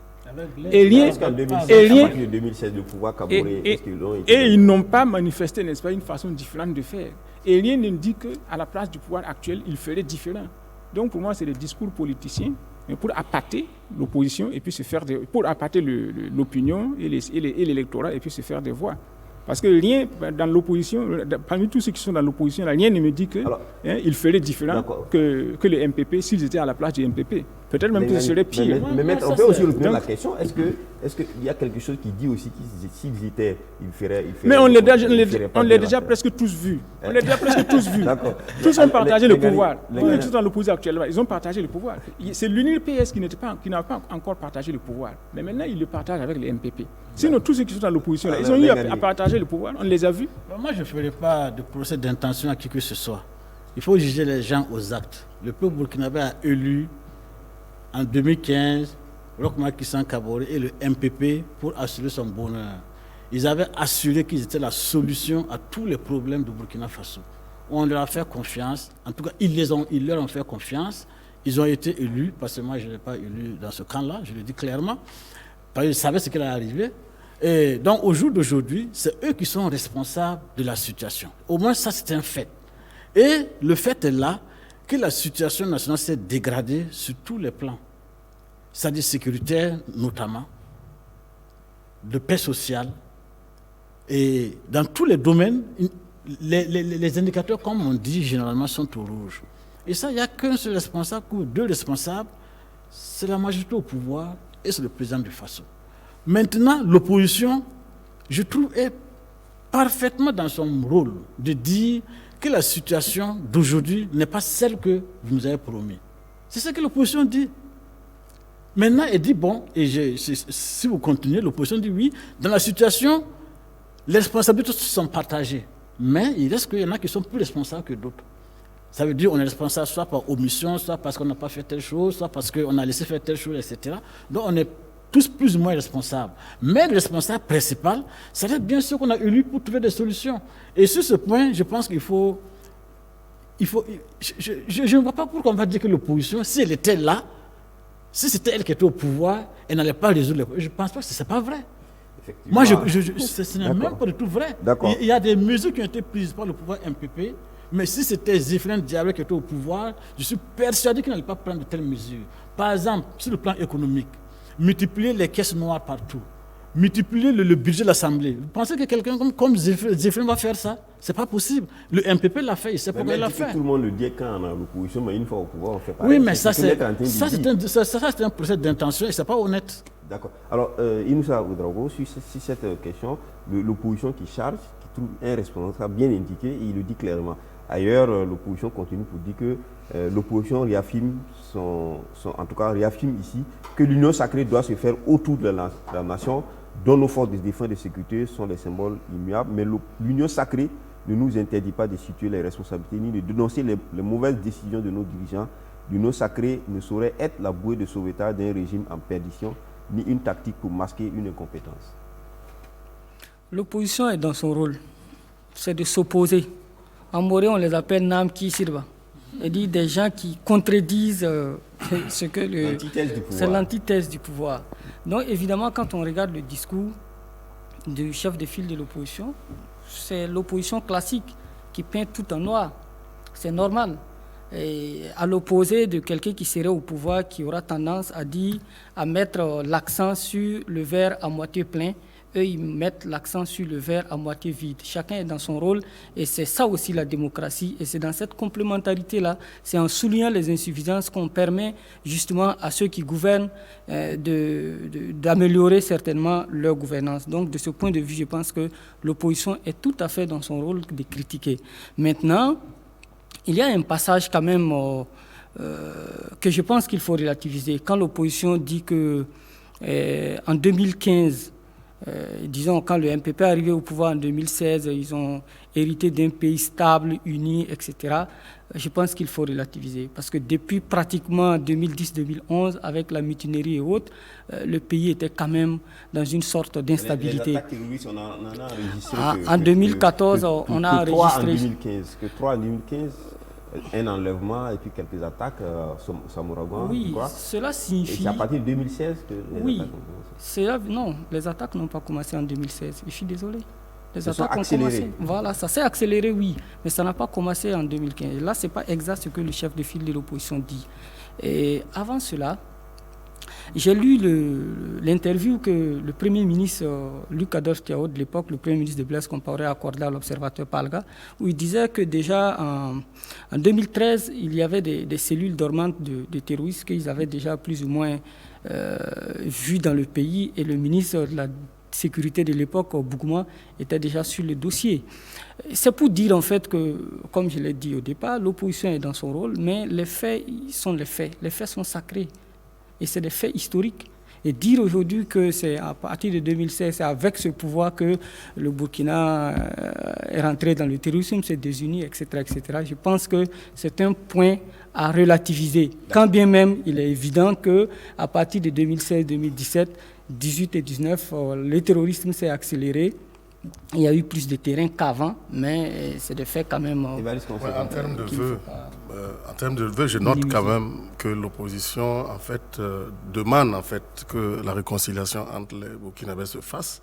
Speaker 5: Et rien,
Speaker 1: Est-ce qu'en 2016,
Speaker 5: et rien,
Speaker 1: à partir de 2016, le pouvoir Kaboré, est-ce qu'ils ont été...
Speaker 5: et ils n'ont pas manifesté, n'est-ce pas, une façon différente de faire. Et rien ne dit qu'à la place du pouvoir actuel, il ferait différent. Donc pour moi, c'est le discours politicien pour appâter l'opposition et puis se faire pour appâter l'opinion et l'électorat et puis se faire des voix. Parce que rien dans l'opposition, parmi tous ceux qui sont dans l'opposition, rien ne me dit qu'il ferait différent que le MPP s'ils étaient à la place du MPP. Peut-être même que ce serait pire.
Speaker 1: Mais on peut aussi reprendre la question. Est-ce qu'il y a quelque chose qui dit aussi qu'ils s'ils étaient, ils feraient...
Speaker 5: Mais on l'a déjà presque tous vu. On l'a déjà presque tous vu. Tous ont partagé le pouvoir. Tous dans l'opposition actuellement, ils ont partagé le pouvoir. C'est l'UNIPS qui n'a pas encore partagé le pouvoir. Mais maintenant, ils le partagent avec le MPP. Sinon, tous ceux qui sont dans l'opposition, ils ont eu à partager le pouvoir. On les a vus.
Speaker 3: Moi, je ne ferai pas de procès d'intention à qui que ce soit. Il faut juger les gens aux actes. Le peuple burkinabé a élu en 2015 Roch Marc Christian Kaboré et le MPP pour assurer son bonheur. Ils avaient assuré qu'ils étaient la solution à tous les problèmes de Burkina Faso. On leur a fait confiance. En tout cas, ils leur ont fait confiance. Ils ont été élus, parce que moi, je ne l'ai pas élu dans ce camp-là, je le dis clairement, parce qu'ils savaient ce qui allait arriver. Et donc, au jour d'aujourd'hui, c'est eux qui sont responsables de la situation. Au moins, ça, c'est un fait. Et le fait est là que la situation nationale s'est dégradée sur tous les plans. C'est-à-dire sécuritaire, notamment, de paix sociale. Et dans tous les domaines, les indicateurs, comme on dit généralement, sont au rouge. Et ça, il n'y a qu'un seul responsable ou deux responsables, c'est la majorité au pouvoir et c'est le président du Faso. Maintenant, l'opposition, je trouve, est parfaitement dans son rôle de dire que la situation d'aujourd'hui n'est pas celle que vous nous avez promis. C'est ce que l'opposition dit. Maintenant, elle dit, bon, et si vous continuez, l'opposition dit oui, dans la situation, les responsabilités sont partagées. Mais il reste qu'il y en a qui sont plus responsables que d'autres. Ça veut dire qu'on est responsable soit par omission, soit parce qu'on n'a pas fait telle chose, soit parce qu'on a laissé faire telle chose, etc. Donc on est tous plus ou moins responsables. Mais le responsable principal, c'est bien sûr qu'on a élu pour trouver des solutions. Et sur ce point, je pense qu'il faut... Je ne vois pas pourquoi on va dire que l'opposition, si elle était là, si c'était elle qui était au pouvoir, elle n'allait pas résoudre les problèmes. Je ne pense pas que ce n'est pas vrai. Moi, ce n'est même pas du tout vrai. Il y a des mesures qui ont été prises par le pouvoir MPP, mais si c'était Zéphrin Diarra qui était au pouvoir, je suis persuadé qu'il n'allait pas prendre de telles mesures. Par exemple, sur le plan économique, multiplier les caisses noires partout, multiplier le budget de l'Assemblée. Vous pensez que quelqu'un comme Zéphrin va faire ça? C'est pas possible. Le MPP l'a fait, il sait pourquoi il l'a fait.
Speaker 1: Tout le monde le dit quand on a l'opposition, mais une fois au pouvoir, on fait pareil.
Speaker 3: Oui, mais ça c'est un procès d'intention et c'est pas honnête.
Speaker 1: D'accord. Alors, Inoussa Ouedraogo, sur cette question, l'opposition qui charge, qui trouve un responsable bien indiqué, et il le dit clairement. Ailleurs, l'opposition continue pour dire que l'opposition réaffirme réaffirme ici que l'union sacrée doit se faire autour de la nation, dont nos forces de défense et de sécurité sont les symboles immuables. Mais l'union sacrée ne nous interdit pas de situer les responsabilités ni de dénoncer les mauvaises décisions de nos dirigeants. L'union sacrée ne saurait être la bouée de sauvetage d'un régime en perdition, ni une tactique pour masquer une incompétence.
Speaker 2: L'opposition est dans son rôle, c'est de s'opposer. En Moré, on les appelle Nam Ki Sirba. C'est-à-dire des gens qui contredisent ce que c'est l'antithèse du pouvoir. Donc évidemment, quand on regarde le discours du chef de file de l'opposition, c'est l'opposition classique qui peint tout en noir. C'est normal. Et à l'opposé de quelqu'un qui serait au pouvoir, qui aura tendance à mettre l'accent sur le verre à moitié plein, eux, ils mettent l'accent sur le verre à moitié vide. Chacun est dans son rôle et c'est ça aussi la démocratie. Et c'est dans cette complémentarité-là, c'est en soulignant les insuffisances qu'on permet justement à ceux qui gouvernent d'améliorer certainement leur gouvernance. Donc de ce point de vue, je pense que l'opposition est tout à fait dans son rôle de critiquer. Maintenant, il y a un passage quand même que je pense qu'il faut relativiser. Quand l'opposition dit que en 2015, disons, quand le MPP est arrivé au pouvoir en 2016, ils ont hérité d'un pays stable, uni, etc. Je pense qu'il faut relativiser. Parce que depuis pratiquement 2010-2011, avec la mutinerie et autres, le pays était quand même dans une sorte d'instabilité.
Speaker 1: Les attaques terroristes, on en a enregistré.
Speaker 2: En 2014, on a enregistré.
Speaker 1: Que 3 en 2015. un enlèvement et puis quelques attaques, Samouragan,
Speaker 2: Oui,
Speaker 1: quoi.
Speaker 2: cela
Speaker 1: Et
Speaker 2: signifie...
Speaker 1: c'est à partir de 2016 que les attaques ont commencé.
Speaker 2: Non, les attaques n'ont pas commencé en 2016. Je suis désolé. Les
Speaker 1: Elles sont
Speaker 2: attaques ont
Speaker 1: accélérées.
Speaker 2: commencé. Voilà, ça s'est accéléré, oui, mais ça n'a pas commencé en 2015. Là, ce n'est pas exact ce que le chef de file de l'opposition dit. Et avant cela, j'ai lu l'interview que le Premier ministre Luc Adolphe Thiaw de l'époque, le Premier ministre de Blaise Compaoré, a accordé à l'Observateur Palga, où il disait que déjà en 2013, il y avait des cellules dormantes de terroristes qu'ils avaient déjà plus ou moins vues dans le pays, et le ministre de la Sécurité de l'époque, Bougouma, était déjà sur le dossier. C'est pour dire en fait que, comme je l'ai dit au départ, l'opposition est dans son rôle, mais les faits sont les faits. Les faits sont sacrés. Et c'est des faits historiques. Et dire aujourd'hui que c'est à partir de 2016, c'est avec ce pouvoir que le Burkina est rentré dans le terrorisme, s'est désuni, etc., etc., je pense que c'est un point à relativiser. Quand bien même il est évident qu'à partir de 2016-2017, 18 et 19, le terrorisme s'est accéléré. Il y a eu plus de terrain qu'avant, mais c'est des faits quand même.
Speaker 4: En termes de vœux, je note quand même que l'opposition en fait demande en fait que la réconciliation entre les Burkinabés se fasse.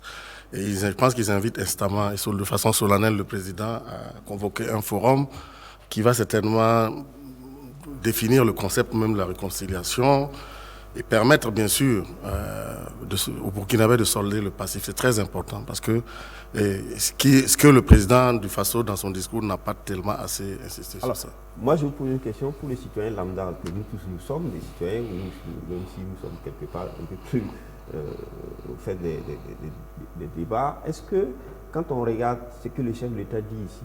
Speaker 4: Et je pense qu'ils invitent instamment et de façon solennelle le président à convoquer un forum qui va certainement définir le concept même de la réconciliation et permettre bien sûr aux Burkinabés de solder le passif. C'est très important parce que ce que le président du Faso dans son discours n'a pas tellement assez insisté sur ça.
Speaker 1: Moi je vous pose une question pour les citoyens lambda, que nous tous nous sommes des citoyens, même si nous sommes quelque part un peu plus au fait des débats. Est-ce que quand on regarde ce que le chef de l'État dit ici,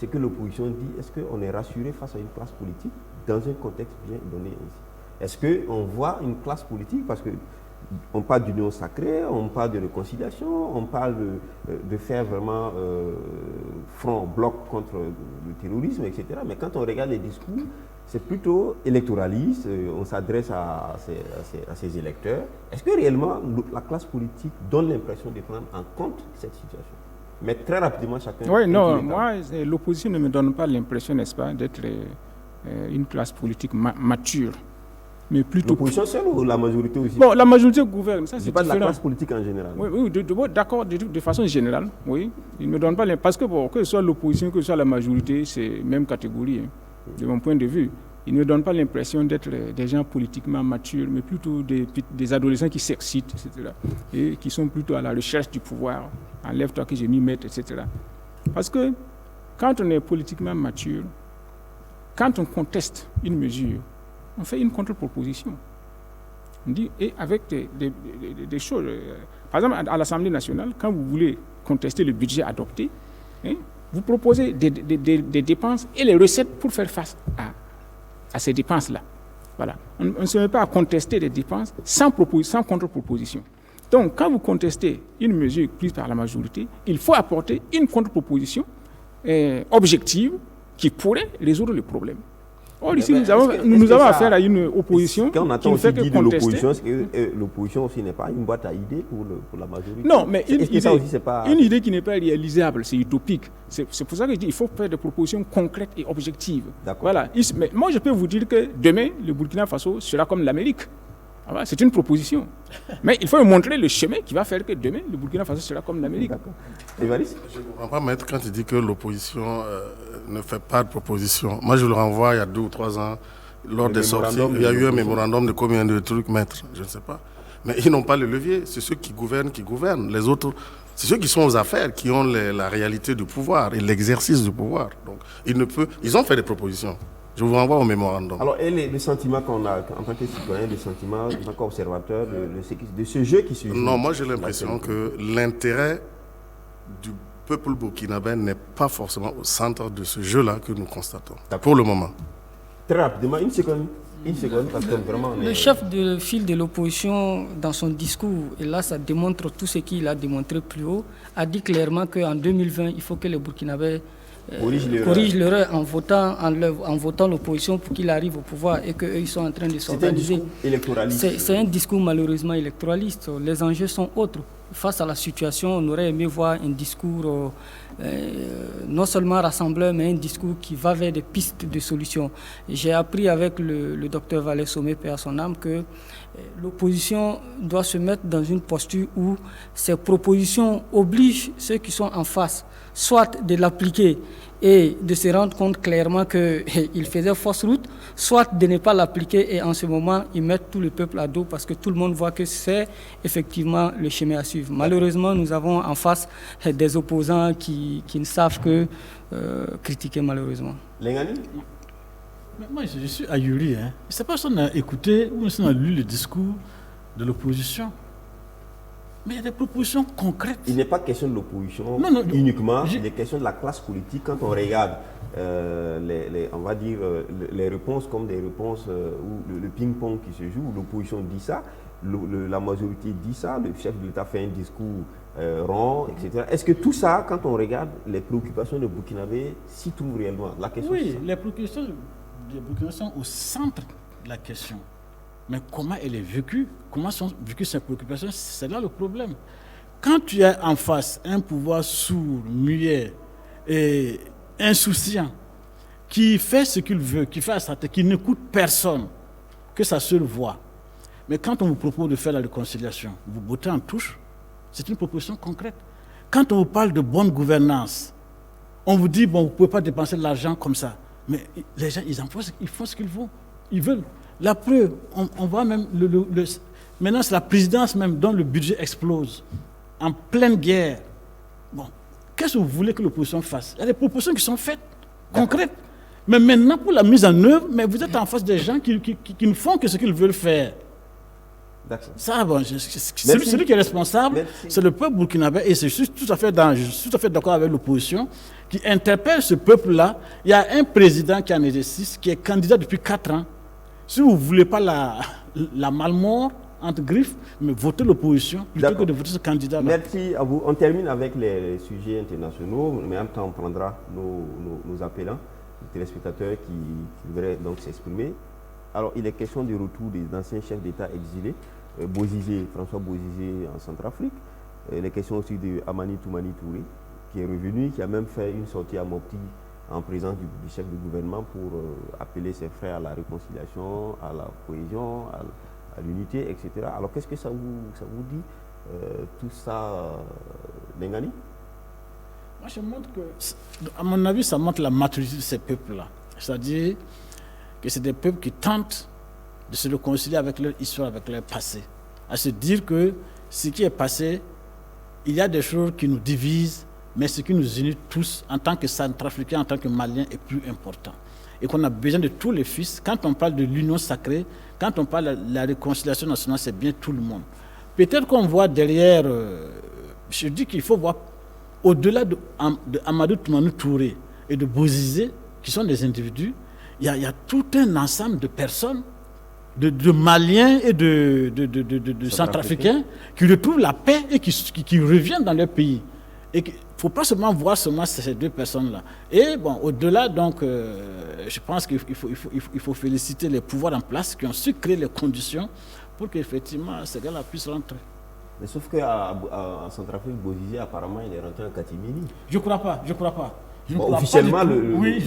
Speaker 1: ce que l'opposition dit, est-ce qu'on est rassuré face à une classe politique dans un contexte bien donné ici? Est-ce qu'on voit une classe politique, parce qu'on parle d'union sacrée, on parle de réconciliation, on parle de faire vraiment front, bloc contre le terrorisme, etc. Mais quand on regarde les discours, c'est plutôt électoraliste, on s'adresse à ses électeurs. Est-ce que réellement la classe politique donne l'impression de prendre en compte cette situation? Mais très rapidement, chacun...
Speaker 5: Oui, non, moi, l'opposition ne me donne pas l'impression, n'est-ce pas, d'être une classe politique mature. Mais plutôt...
Speaker 1: L'opposition seule ou la majorité aussi?
Speaker 5: Bon, la majorité gouverne, ça c'est
Speaker 1: pas
Speaker 5: différent.
Speaker 1: de la classe politique en général.
Speaker 5: Oui, d'accord, de façon générale, oui. Il ne me donne pas l'impression, parce que bon, que ce soit l'opposition, que ce soit la majorité, c'est même catégorie, de mon point de vue. Il ne me donne pas l'impression d'être des gens politiquement matures, mais plutôt des adolescents qui s'excitent, etc. Et qui sont plutôt à la recherche du pouvoir. Enlève-toi que je m'y mette, etc. Parce que quand on est politiquement mature, quand on conteste une mesure, on fait une contre-proposition. On dit, et avec des choses. Par exemple, à l'Assemblée nationale, quand vous voulez contester le budget adopté, vous proposez des dépenses et les recettes pour faire face à ces dépenses-là. Voilà. On ne se met pas à contester des dépenses sans contre-proposition. Donc, quand vous contestez une mesure prise par la majorité, il faut apporter une contre-proposition objective qui pourrait résoudre le problème. Or, ici, nous avons affaire à une opposition qui ne fait que contester.
Speaker 1: Est-ce que l'opposition aussi n'est pas une boîte à idées pour la majorité?
Speaker 5: Non, mais une idée qui n'est pas réalisable, c'est utopique. C'est pour ça que je dis qu'il faut faire des propositions concrètes et objectives. Voilà. Mais moi, je peux vous dire que demain, le Burkina Faso sera comme l'Amérique. C'est une proposition. Mais il faut montrer le chemin qui va faire que demain, le Burkina Faso sera comme l'Amérique.
Speaker 1: Je ne
Speaker 4: comprends pas, maître, quand il dit que l'opposition ne fait pas de proposition. Moi, je le renvoie il y a 2 ou 3 ans, lors des sorties. Il y a eu un mémorandum de combien de trucs, maître? Je ne sais pas. Mais ils n'ont pas le levier. C'est ceux qui gouvernent. Les autres, c'est ceux qui sont aux affaires, qui ont la réalité du pouvoir et l'exercice du pouvoir. Donc, ils ont fait des propositions. Je vous renvoie au mémorandum.
Speaker 1: Alors, et les sentiments qu'on a en tant que citoyen, les sentiments en tant qu'observateur de ce jeu qui se joue?
Speaker 4: Non, moi j'ai l'impression que l'intérêt du peuple burkinabé n'est pas forcément au centre de ce jeu-là que nous constatons, pour le moment.
Speaker 1: Très rapidement, une seconde, parce que vraiment...
Speaker 2: Le chef de file de l'opposition, dans son discours, et là ça démontre tout ce qu'il a démontré plus haut, a dit clairement qu'en 2020, il faut que les Burkinabés corrige l'erreur en votant l'opposition pour qu'il arrive au pouvoir et qu'eux ils sont en train de s'organiser.
Speaker 1: C'est un discours électoraliste.
Speaker 2: C'est un discours malheureusement électoraliste. Les enjeux sont autres. face à la situation, on aurait aimé voir un discours non seulement rassembleur, mais un discours qui va vers des pistes de solutions. J'ai appris avec le docteur Valais Sommet, paix à son âme, que l'opposition doit se mettre dans une posture où ses propositions obligent ceux qui sont en face, soit de l'appliquer et de se rendre compte clairement qu'il faisait fausse route, soit de ne pas l'appliquer et en ce moment, ils mettent tout le peuple à dos parce que tout le monde voit que c'est effectivement le chemin à suivre. Malheureusement, nous avons en face des opposants qui ne savent que critiquer malheureusement.
Speaker 1: Lengani?
Speaker 3: Mais moi, je suis ahuri. Hein. Je ne sais pas si on a écouté ou si on a lu le discours de l'opposition. Mais il y a des propositions concrètes.
Speaker 1: Il n'est pas question de l'opposition uniquement, il est question de la classe politique. Quand on regarde on va dire, les réponses comme des réponses où le ping-pong qui se joue, l'opposition dit ça, la majorité dit ça, le chef de l'État fait un discours rond, etc. Est-ce que tout ça, quand on regarde les préoccupations des Burkinabés, s'y trouvent réellement? La question,
Speaker 3: oui, les préoccupations des Burkinabés sont au centre de la question. Mais comment elle est vécue, comment sont vécues ces préoccupations, c'est là le problème. Quand tu as en face un pouvoir sourd, muet et insouciant, qui fait ce qu'il veut, qui fait la stratégie, qui n'écoute personne, que sa seule voix. Mais quand on vous propose de faire la réconciliation, vous bottez en touche, c'est une proposition concrète. Quand on vous parle de bonne gouvernance, on vous dit, bon, vous ne pouvez pas dépenser de l'argent comme ça. Mais les gens, ils font ce qu'ils font. Ils veulent. La preuve, on voit même, maintenant c'est la présidence même dont le budget explose, en pleine guerre. Bon, qu'est-ce que vous voulez que l'opposition fasse? Il y a des propositions qui sont faites, concrètes. Mais maintenant, pour la mise en œuvre, mais vous êtes en face des gens qui ne font que ce qu'ils veulent faire.
Speaker 1: D'accord.
Speaker 3: Ça, bon, celui qui est responsable, c'est le peuple burkinabé, et je suis tout à fait d'accord avec l'opposition, qui interpelle ce peuple-là. Il y a un président qui est en exercice, qui est candidat depuis 4 ans. Si vous ne voulez pas la malmort entre griffes, mais votez l'opposition plutôt que de voter ce candidat-là.
Speaker 1: Merci à vous. On termine avec les sujets internationaux, mais en même temps on prendra nos appelants, les téléspectateurs qui voudraient donc s'exprimer. Alors il est question du retour des anciens chefs d'État exilés, François Bozizé en Centrafrique. Il est question aussi de Amani Toumani Touré, qui est revenu, qui a même fait une sortie à Mopti en présence du chef du gouvernement pour appeler ses frères à la réconciliation, à la cohésion, à l'unité, etc. Alors qu'est-ce que ça vous dit, tout ça, Lengani?
Speaker 3: Moi je montre que, à mon avis, ça montre la maturité de ces peuples-là. C'est-à-dire que c'est des peuples qui tentent de se réconcilier avec leur histoire, avec leur passé. À se dire que ce qui est passé, il y a des choses qui nous divisent, mais ce qui nous unit tous, en tant que Centrafricains, en tant que Maliens, est plus important. Et qu'on a besoin de tous les fils. Quand on parle de l'union sacrée, quand on parle de la réconciliation nationale, c'est bien tout le monde. Peut-être qu'on voit derrière, je dis qu'il faut voir, au-delà de Amadou Toumani Touré et de Bozizé, qui sont des individus, il y a tout un ensemble de personnes, de Maliens et de Centrafricains, qui retrouvent la paix et qui reviennent dans leur pays. Et il ne faut pas seulement voir ces deux personnes-là. Et bon, au-delà, donc, je pense qu'il faut féliciter les pouvoirs en place qui ont su créer les conditions pour qu'effectivement ces gars-là puissent rentrer.
Speaker 1: Mais sauf qu'en Centrafrique, Bozizé, apparemment, il est rentré en catimini.
Speaker 3: Je ne crois pas.
Speaker 1: Bon, officiellement, le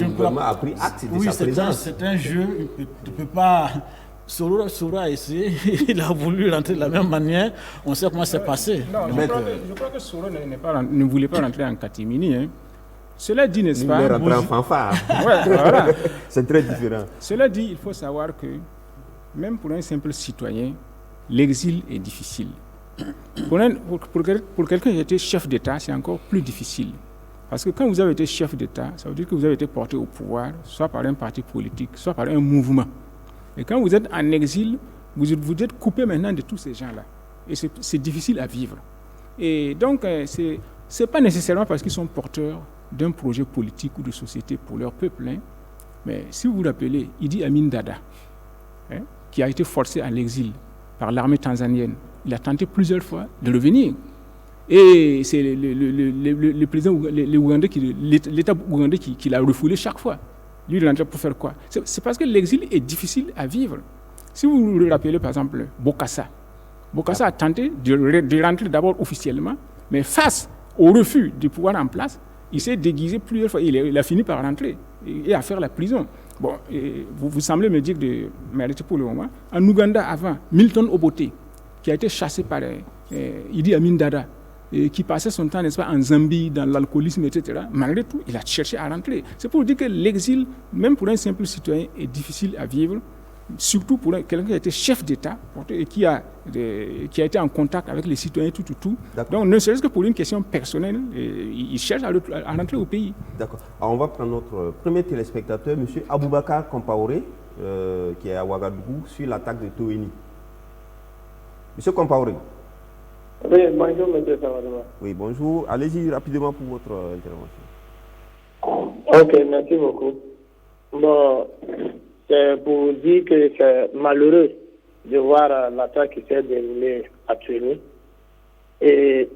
Speaker 1: gouvernement a pris acte de sa présence.
Speaker 3: C'est un jeu, tu ne peux pas... Soro a essayé, il a voulu rentrer de la même manière, on sait comment c'est passé.
Speaker 5: Non, je crois que Soro ne voulait pas rentrer en catimini. Hein. Cela dit, n'est-ce pas?
Speaker 1: Il est rentré en fanfare.
Speaker 5: Ouais, voilà.
Speaker 1: C'est très différent.
Speaker 5: Cela dit, il faut savoir que même pour un simple citoyen, l'exil est difficile. Pour quelqu'un qui était chef d'État, c'est encore plus difficile. Parce que quand vous avez été chef d'État, ça veut dire que vous avez été porté au pouvoir, soit par un parti politique, soit par un mouvement. Et quand vous êtes en exil, vous êtes coupé maintenant de tous ces gens-là. Et c'est difficile à vivre. Et donc, ce n'est pas nécessairement parce qu'ils sont porteurs d'un projet politique ou de société pour leur peuple. Hein. Mais si vous vous rappelez, Idi Amin Dada, qui a été forcé à l'exil par l'armée tanzanienne, il a tenté plusieurs fois de revenir. Et c'est le président, l'État ougandais qui l'a refoulé chaque fois. Lui, il rentrait pour faire quoi? C'est parce que l'exil est difficile à vivre. Si vous vous rappelez, par exemple, Bokassa, Bokassa a tenté de rentrer d'abord officiellement, mais face au refus du pouvoir en place, il s'est déguisé plusieurs fois. Il a fini par rentrer et à faire la prison. Bon, vous semblez me dire de m'arrêter pour le moment. En Ouganda, avant, Milton Obote, qui a été chassé par Idi Amin Dada, qui passait son temps, n'est-ce pas, en Zambie, dans l'alcoolisme, etc. Malgré tout, il a cherché à rentrer. C'est pour dire que l'exil, même pour un simple citoyen, est difficile à vivre, surtout pour quelqu'un qui a été chef d'État et qui a été en contact avec les citoyens, tout. Donc, ne serait-ce que pour une question personnelle, il cherche à rentrer au pays.
Speaker 1: D'accord. Alors, on va prendre notre premier téléspectateur, M. Aboubakar Compaoré, qui est à Ouagadougou, sur l'attaque de Toweni. M. Compaoré.
Speaker 6: Oui, bonjour, M. Samadama.
Speaker 1: Oui, bonjour. Allez-y rapidement pour votre intervention.
Speaker 6: Ok, merci beaucoup. Bon, c'est pour dire que c'est malheureux de voir l'attaque qui s'est déroulée à Tunis. Et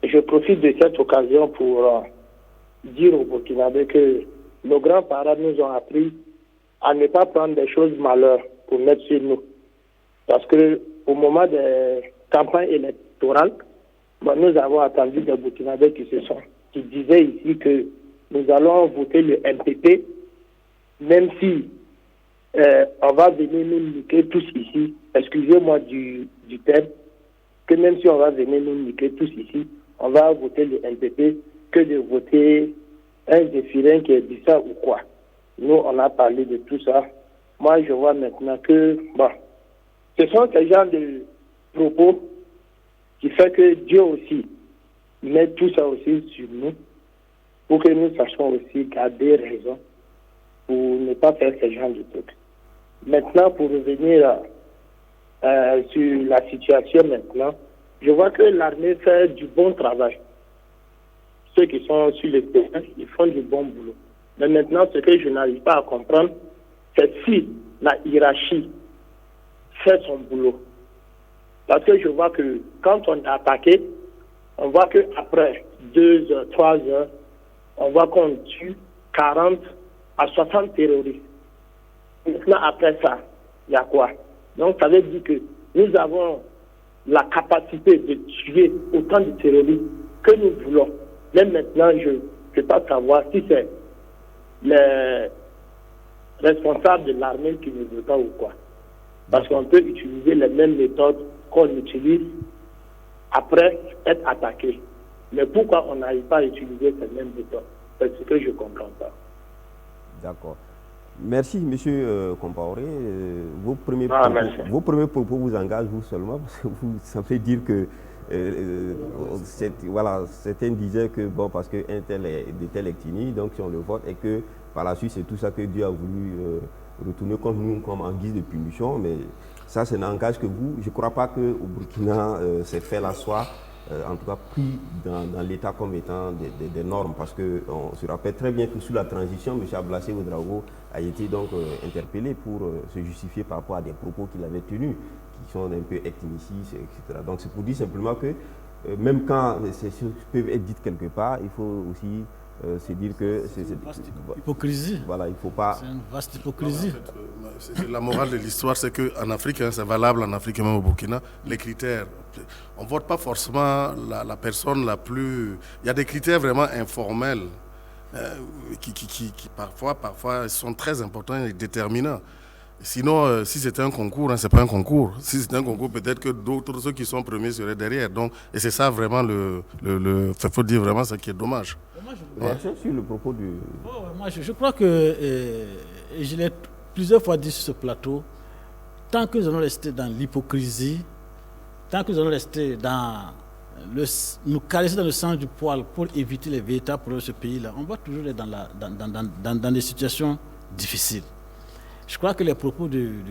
Speaker 6: je profite de cette occasion pour dire aux Burkinabés que nos grands-parents nous ont appris à ne pas prendre des choses malheurs pour mettre sur nous. Parce que au moment des campagnes électorales, nous avons attendu des Burkinabés qui disaient ici que nous allons voter le MPP, même si on va venir nous niquer tous ici, excusez-moi du terme, que même si on va venir nous niquer tous ici, on va voter le MPP que de voter un Zéphirin qui est dit ça ou quoi. Nous, on a parlé de tout ça. Moi, je vois maintenant que, ce sont ces genres de propos qui fait que Dieu aussi met tout ça aussi sur nous pour que nous sachions aussi garder raison pour ne pas faire ce genre de trucs. Maintenant, pour revenir sur la situation maintenant, je vois que l'armée fait du bon travail. Ceux qui sont sur le terrain, ils font du bon boulot. Mais maintenant, ce que je n'arrive pas à comprendre, c'est si la hiérarchie fait son boulot. Parce que je vois que quand on est attaqué, on voit qu'après 2 heures, 3 heures, on voit qu'on tue 40 à 60 terroristes. Maintenant, après ça, il y a quoi? Donc, ça veut dire que nous avons la capacité de tuer autant de terroristes que nous voulons. Mais maintenant, je ne peux pas savoir si c'est les responsables de l'armée qui ne veulent pas ou quoi. Parce qu'on peut utiliser les mêmes méthodes qu'on utilise après être attaqué. Mais pourquoi on n'arrive pas à utiliser ces mêmes méthodes? C'est ce que je ne comprends pas.
Speaker 1: D'accord. Merci, monsieur Compaoré. Vos premiers propos vous engagent, vous seulement, parce que vous semblez dire que certains disaient que, parce qu'un tel est de telle ethnie, donc si on le vote, et que par la suite, c'est tout ça que Dieu a voulu retourner contre nous comme en guise de punition. Mais ça n'engage que vous. Je ne crois pas qu'au Burkina, ces faits-là soient en tout cas pris dans l'État comme étant des normes, parce qu'on se rappelle très bien que sous la transition, M. Ablassé Ouedraogo a été donc interpellé pour se justifier par rapport à des propos qu'il avait tenus, qui sont un peu ethnicistes, etc. Donc c'est pour dire simplement que même quand ces choses peuvent être dites quelque part, il faut aussi se dire que c'est une
Speaker 3: vaste hypocrisie.
Speaker 1: Voilà, il faut pas.
Speaker 3: C'est une vaste hypocrisie.
Speaker 4: La morale de l'histoire, c'est qu'en Afrique, c'est valable en Afrique et même au Burkina, les critères, on ne vote pas forcément la personne la plus... Il y a des critères vraiment informels qui parfois sont très importants et déterminants. Sinon, si c'était un concours, ce n'est pas un concours. Si c'était un concours, peut-être que d'autres, ceux qui sont premiers, seraient derrière. Donc, et c'est ça vraiment il faut dire vraiment ce qui est dommage.
Speaker 1: Réaction sur le propos du...
Speaker 3: Moi, je crois que, et je l'ai plusieurs fois dit sur ce plateau, tant que nous allons rester dans l'hypocrisie, tant que nous allons rester nous caresser dans le sens du poil pour éviter les véritables problèmes de ce pays-là, on va toujours être dans des situations difficiles. Je crois que les propos du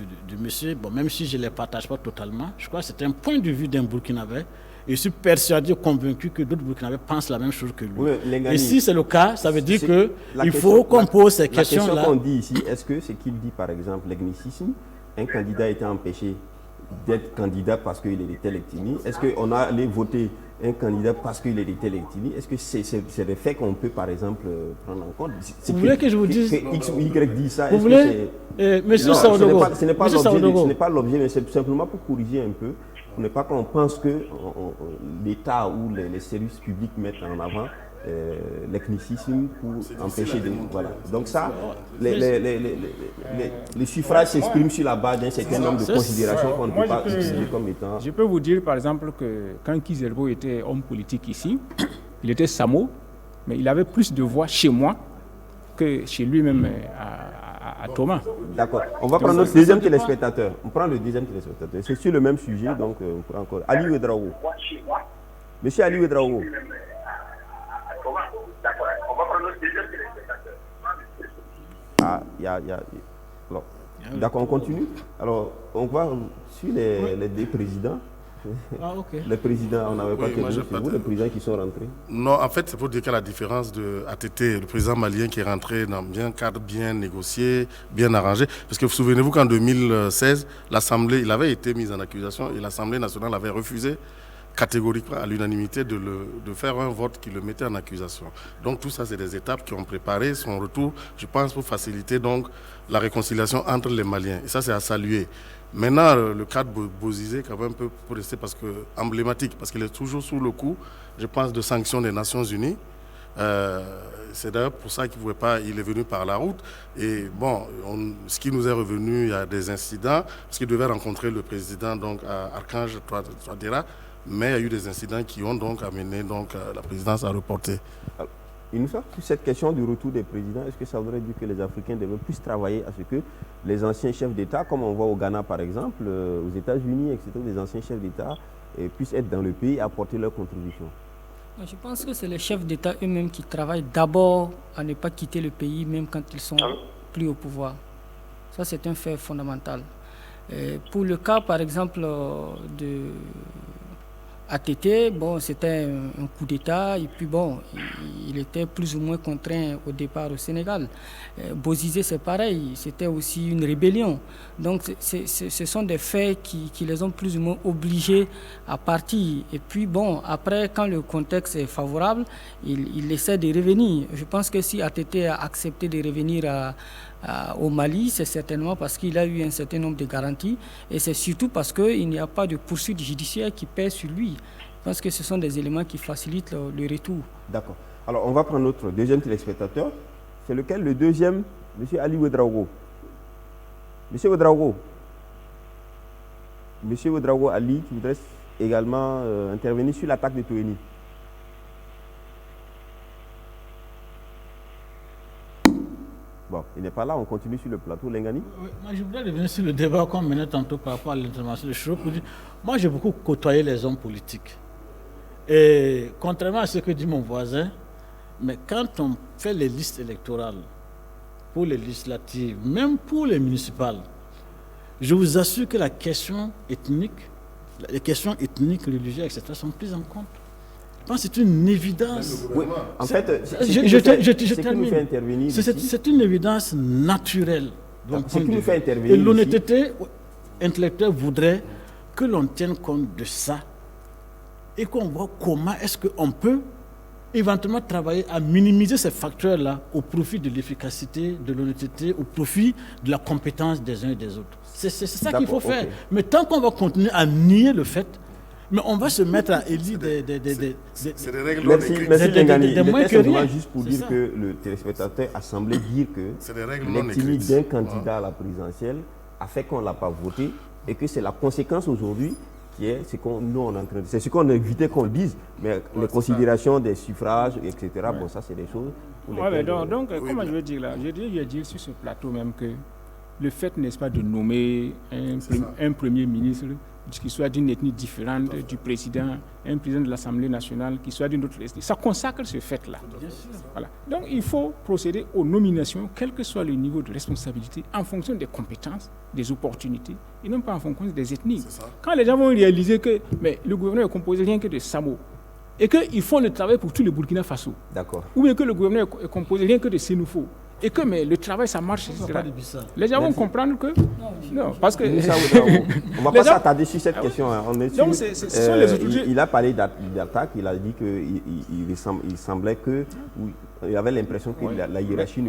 Speaker 3: monsieur, même si je ne les partage pas totalement, je crois que c'est un point de vue d'un Burkinabé. Et je suis persuadé, convaincu que d'autres Burkinabés pensent la même chose que lui.
Speaker 1: Oui,
Speaker 3: et si c'est le cas, ça veut dire qu'il faut qu'on pose ces questions-là.
Speaker 1: La question qu'on dit ici, est-ce que ce qu'il dit, par exemple, l'ethnicisme, un candidat a été empêché d'être candidat parce qu'il est de telle ethnie? Est-ce qu'on a allé voter un candidat parce qu'il est de telle ethnie? Est-ce que c'est des faits qu'on peut, par exemple, prendre en compte?
Speaker 3: Vous voulez que je vous dise...
Speaker 1: Que X ou Y dit ça,
Speaker 3: vous voulez... Monsieur Saodogo,
Speaker 1: ce n'est pas l'objet, mais c'est tout simplement pour corriger un peu pour ne pas qu'on pense que l'État ou les services publics mettent en avant l'ethnicisme pour empêcher de... Voilà. Donc ça, les suffrages s'expriment sur la base d'un certain nombre de considérations qu'on ne peut pas utiliser comme étant...
Speaker 5: Je peux vous dire par exemple que quand Kizerbo était homme politique ici, il était Samo, mais il avait plus de voix chez moi que chez lui-même à Thomas.
Speaker 1: D'accord. On va prendre notre deuxième téléspectateur. On prend le deuxième téléspectateur. C'est sur le même sujet, donc on prend encore. Ali Ouedraogo. Monsieur Ali Ouedraogo. Ah, d'accord, on continue. Alors, on va sur les deux présidents.
Speaker 3: Ah, ok.
Speaker 1: Les présidents, on n'avait pas que vous, les présidents qui sont rentrés.
Speaker 4: Non, en fait, c'est pour dire qu'il y a la différence de ATT, le président malien qui est rentré dans un cadre bien négocié, bien arrangé. Parce que vous souvenez-vous qu'en 2016, l'Assemblée, il avait été mis en accusation et l'Assemblée nationale avait refusé catégoriquement à l'unanimité de faire un vote qui le mettait en accusation. Donc tout ça, c'est des étapes qui ont préparé son retour, je pense, pour faciliter donc la réconciliation entre les Maliens. Et ça, c'est à saluer. Maintenant, le cas de Bozizé, quand même, peut rester parce que, emblématique, parce qu'il est toujours sous le coup, je pense, de sanctions des Nations Unies. C'est d'ailleurs pour ça qu'il ne pouvait pas, il est venu par la route. Et bon, ce qui nous est revenu, il y a des incidents, parce qu'il devait rencontrer le président donc, à Archange Touadéra, mais il y a eu des incidents qui ont donc amené donc, la présidence à reporter.
Speaker 1: Alors, il nous semble que cette question du retour des présidents, est-ce que ça voudrait dire que les Africains devaient plus travailler à ce que les anciens chefs d'État, comme on voit au Ghana par exemple, aux États-Unis, etc., les anciens chefs d'État puissent être dans le pays et apporter leur contribution?
Speaker 2: Je pense que c'est les chefs d'État eux-mêmes qui travaillent d'abord à ne pas quitter le pays, même quand ils sont plus au pouvoir. Ça, c'est un fait fondamental. Pour le cas, par exemple, de ATT, bon, c'était un coup d'État et puis bon, il était plus ou moins contraint au départ au Sénégal. Bozizé, c'est pareil, c'était aussi une rébellion. Donc ce sont des faits qui les ont plus ou moins obligés à partir. Et puis bon, après, quand le contexte est favorable, il essaie de revenir. Je pense que si ATT a accepté de revenir au Mali, c'est certainement parce qu'il a eu un certain nombre de garanties et c'est surtout parce qu'il n'y a pas de poursuite judiciaire qui pèse sur lui. Je pense que ce sont des éléments qui facilitent le retour. D'accord.
Speaker 1: Alors on va prendre notre deuxième téléspectateur. C'est lequel? Le deuxième, M. Ali Ouedraogo. M. Ouedraogo. M. Ouedraogo Ali, qui voudrait également intervenir sur l'attaque de Toeni. Bon, il n'est pas là, on continue sur le plateau. Lengani.
Speaker 3: Oui, moi, je voudrais revenir sur le débat qu'on menait tantôt par rapport à l'intervention de Chiro pour dire, moi, j'ai beaucoup côtoyé les hommes politiques. Et contrairement à ce que dit mon voisin, mais quand on fait les listes électorales, pour les législatives, même pour les municipales, je vous assure que la question ethnique, les questions ethniques, religieuses, etc., sont prises en compte. C'est une évidence.
Speaker 1: Oui, en fait,
Speaker 3: c'est une évidence naturelle.
Speaker 1: Ce qui nous fait intervenir.
Speaker 3: Et l'honnêteté intellectuelle voudrait que l'on tienne compte de ça et qu'on voit comment est-ce qu'on peut éventuellement travailler à minimiser ces facteurs-là au profit de l'efficacité, de l'honnêteté, au profit de la compétence des uns et des autres. C'est ça qu'il faut faire. Mais tant qu'on va continuer à nier le fait, mais on va se mettre à élire
Speaker 4: c'est des règles
Speaker 1: Merci Lengani. Il était simplement juste pour dire
Speaker 3: ça.
Speaker 1: que le téléspectateur a semblé dire que
Speaker 4: l'éthique
Speaker 1: d'un candidat à la présidentielle a fait qu'on ne l'a pas voté et que c'est la conséquence aujourd'hui qui est ce qu'on nous on est en train de... C'est ce qu'on évitait qu'on le dise, mais les considérations des suffrages, etc., bon ça c'est des choses...
Speaker 5: Donc, comment je veux dire là, je vais dire sur ce plateau même que le fait, n'est-ce pas, de nommer un premier ministre qui soit d'une ethnie différente du président, un président de l'Assemblée nationale qui soit d'une autre ethnie, ça consacre ce fait-là. Voilà. Donc il faut procéder aux nominations, quel que soit le niveau de responsabilité, en fonction des compétences, des opportunités, et non pas en fonction des ethnies. Quand les gens vont réaliser que le gouvernement est composé rien que de Samo, et qu'ils font le travail pour tout le Burkina Faso, ou bien que le gouvernement est composé rien que de Sénoufo, et que le travail ça marche, etc. Les gens vont comprendre que non, parce que
Speaker 1: on va pas s'attarder sur cette question. On est
Speaker 5: donc ce sont les autorités.
Speaker 1: Il a parlé d'attaque, il a dit qu'il semblait que il avait l'impression que la hiérarchie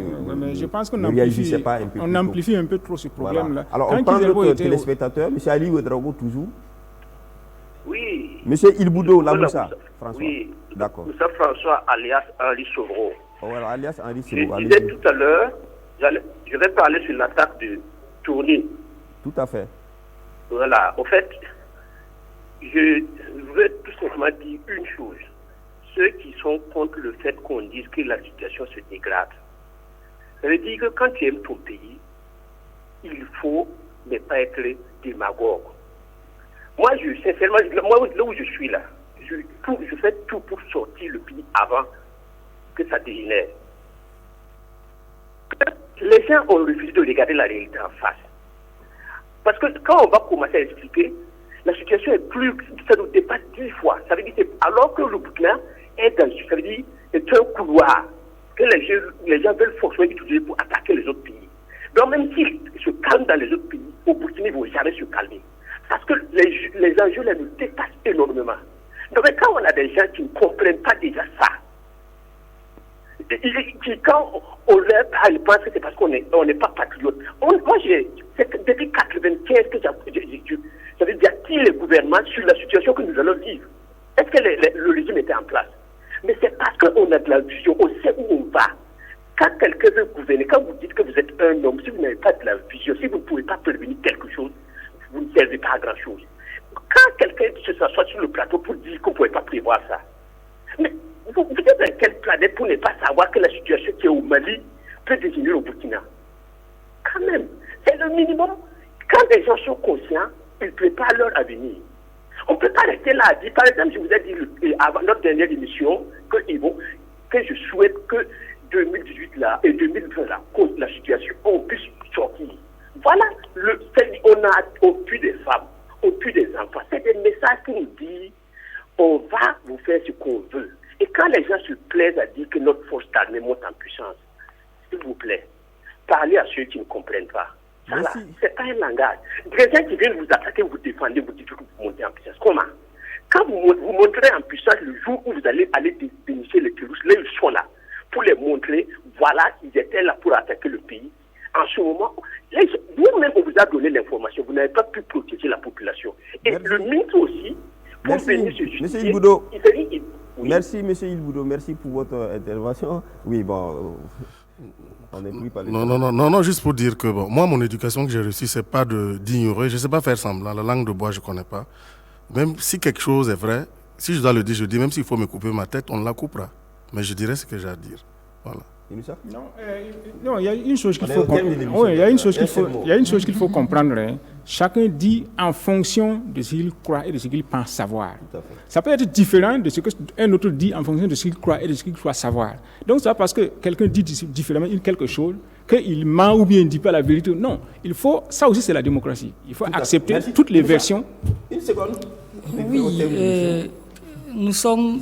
Speaker 5: je pense qu'on
Speaker 1: ne réagissait pas un peu.
Speaker 5: On amplifie un peu trop ce problème-là.
Speaker 1: Voilà. Alors on prend notre téléspectateur, M. Ali Ouedraogo toujours. Monsieur Ilboudo Laboussa, François.
Speaker 7: Oui,
Speaker 1: d'accord.
Speaker 7: Moussa François alias Henri Sovro.
Speaker 1: Voilà, alias Henri
Speaker 7: Je
Speaker 1: Sovro.
Speaker 7: disais tout à l'heure, je vais parler sur l'attaque de Tourny.
Speaker 1: Tout à fait.
Speaker 7: Voilà, en fait, je veux tout simplement dire une chose. Ceux qui sont contre le fait qu'on dise que la situation se dégrade, ça veut dire que quand tu aimes ton pays, il faut ne pas être démagogue. Moi, sincèrement, là où je suis là, je fais tout pour sortir le pays avant que ça dégénère. Les gens ont refusé de regarder la réalité en face. Parce que quand on va commencer à expliquer, la situation est plus, ça nous dépasse 10 fois. Ça veut dire que, alors que le Burkina est dans, ça veut dire, est un couloir que les gens veulent forcément utiliser pour attaquer les autres pays. Donc même s'ils se calment dans les autres pays, au Burkina, ils ne vont jamais se calmer. Parce que les enjeux là nous dépassent énormément. Donc quand on a des gens qui ne comprennent pas déjà ça, quand on leur parle, ils pensent que c'est parce qu'on n'est pas patriote. Moi, depuis 1995 que j'avais dit les gouvernements sur la situation que nous allons vivre. Est-ce que le régime était en place? Mais c'est parce qu'on a de la vision, on sait où on va. Quand quelqu'un veut gouverner, quand vous dites que vous êtes un homme, si vous n'avez pas de la vision, si vous ne pouvez pas prévenir quelque chose, vous ne servez pas à grand-chose. Quand quelqu'un se s'assoit sur le plateau pour dire qu'on ne pouvait pas prévoir ça, mais vous êtes dans quelle planète pour ne pas savoir que la situation qui est au Mali peut devenir au Burkina? Quand même, c'est le minimum. Quand les gens sont conscients, ils préparent leur avenir. On ne peut pas rester là à dire, par exemple, je vous ai dit avant notre dernière émission que je souhaite que 2018 là et 2020 là, contre la situation, on puisse sortir. Voilà, on a au plus des femmes, au plus des enfants. C'est des messages qui nous disent on va vous faire ce qu'on veut. Et quand les gens se plaisent à dire que notre force d'armée monte en puissance, s'il vous plaît, parlez à ceux qui ne comprennent pas. Voilà, c'est pas un langage. Des gens qui viennent vous attaquer, vous défendez, vous dites que vous montez en puissance. Comment? Quand vous montrez en puissance le jour où vous allez dénicher les terroristes, là ils sont là, pour les montrer, voilà, ils étaient là pour attaquer le pays. En ce moment, vous-même, on vous a donné l'information, vous n'avez pas pu protéger la population. Et le ministre aussi, pour venir se justifier,
Speaker 1: Monsieur Ilboudo.
Speaker 7: Oui.
Speaker 1: Merci, M. Ilboudo, merci pour votre intervention. Oui, bon, on n'est plus pas les...
Speaker 4: Non, juste pour dire que moi, mon éducation que j'ai reçue, c'est pas d'ignorer, je ne sais pas faire semblant, la langue de bois, je ne connais pas. Même si quelque chose est vrai, si je dois le dire, je dis, même s'il faut me couper ma tête, on la coupera. Mais je dirai ce que j'ai à dire. Voilà.
Speaker 5: Non, il y a une chose qu'il faut comprendre. Il y a une chose qu'il faut comprendre. Hein. Chacun dit en fonction de ce qu'il croit et de ce qu'il pense savoir. Ça peut être différent de ce qu'un autre dit en fonction de ce qu'il croit et de ce qu'il croit savoir. Donc c'est pas parce que quelqu'un dit différemment quelque chose qu'il ment ou bien il ne dit pas la vérité. Non, ça aussi c'est la démocratie. Il faut accepter toutes les versions.
Speaker 1: Une seconde.
Speaker 2: Oui, nous sommes...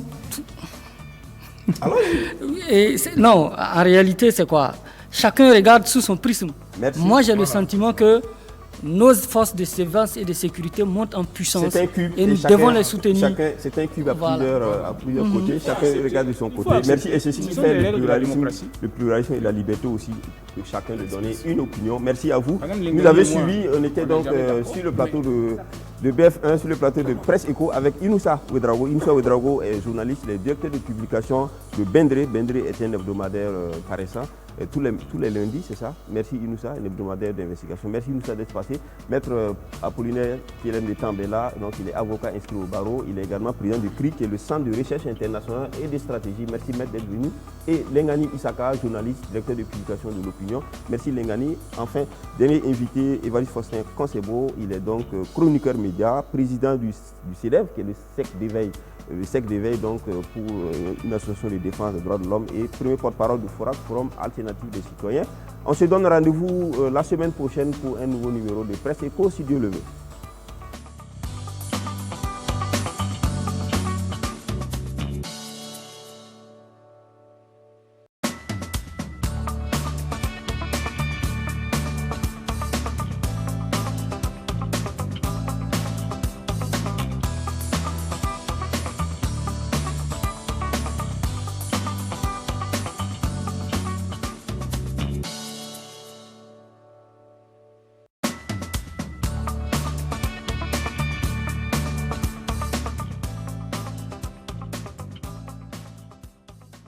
Speaker 2: Non, en réalité, c'est quoi? Chacun regarde sous son prisme.
Speaker 1: Merci.
Speaker 2: Moi, j'ai le sentiment que nos forces de défense et de sécurité montent en puissance et nous devons les soutenir.
Speaker 1: C'est un cube à plusieurs côtés, chacun regarde de son côté. Merci, et ceci fait le pluralisme et la liberté aussi, de chacun de donner une opinion. Merci à vous. Vous avez suivi, on était donc sur le plateau de BF1, sur le plateau de Presse Eco avec Inoussa Ouedraogo. Inoussa Ouedraogo est journaliste, il est directeur de publication de Bendre. Bendre est un hebdomadaire paraissant. Tous les lundis, c'est ça. Merci Inoussa, un hebdomadaire d'investigation. Merci Inoussa d'être passé. Maître Apollinaire Pierre de Tambela, donc il est avocat inscrit au barreau. Il est également président du CRI, qui est le Centre de recherche internationale et de stratégie. Merci Maître d'être venu. Et Lengani Isaka, journaliste, directeur de publication de l'opinion. Merci Lengani. Enfin, dernier invité, Évariste Faustin Concebo. Il est donc chroniqueur média, président du CEDEV, qui est le SEC d'éveil donc pour une association de défense des droits de l'homme et premier porte-parole du Forum Alternative des citoyens. On se donne rendez-vous la semaine prochaine pour un nouveau numéro de Presse Eco, si Dieu le veut.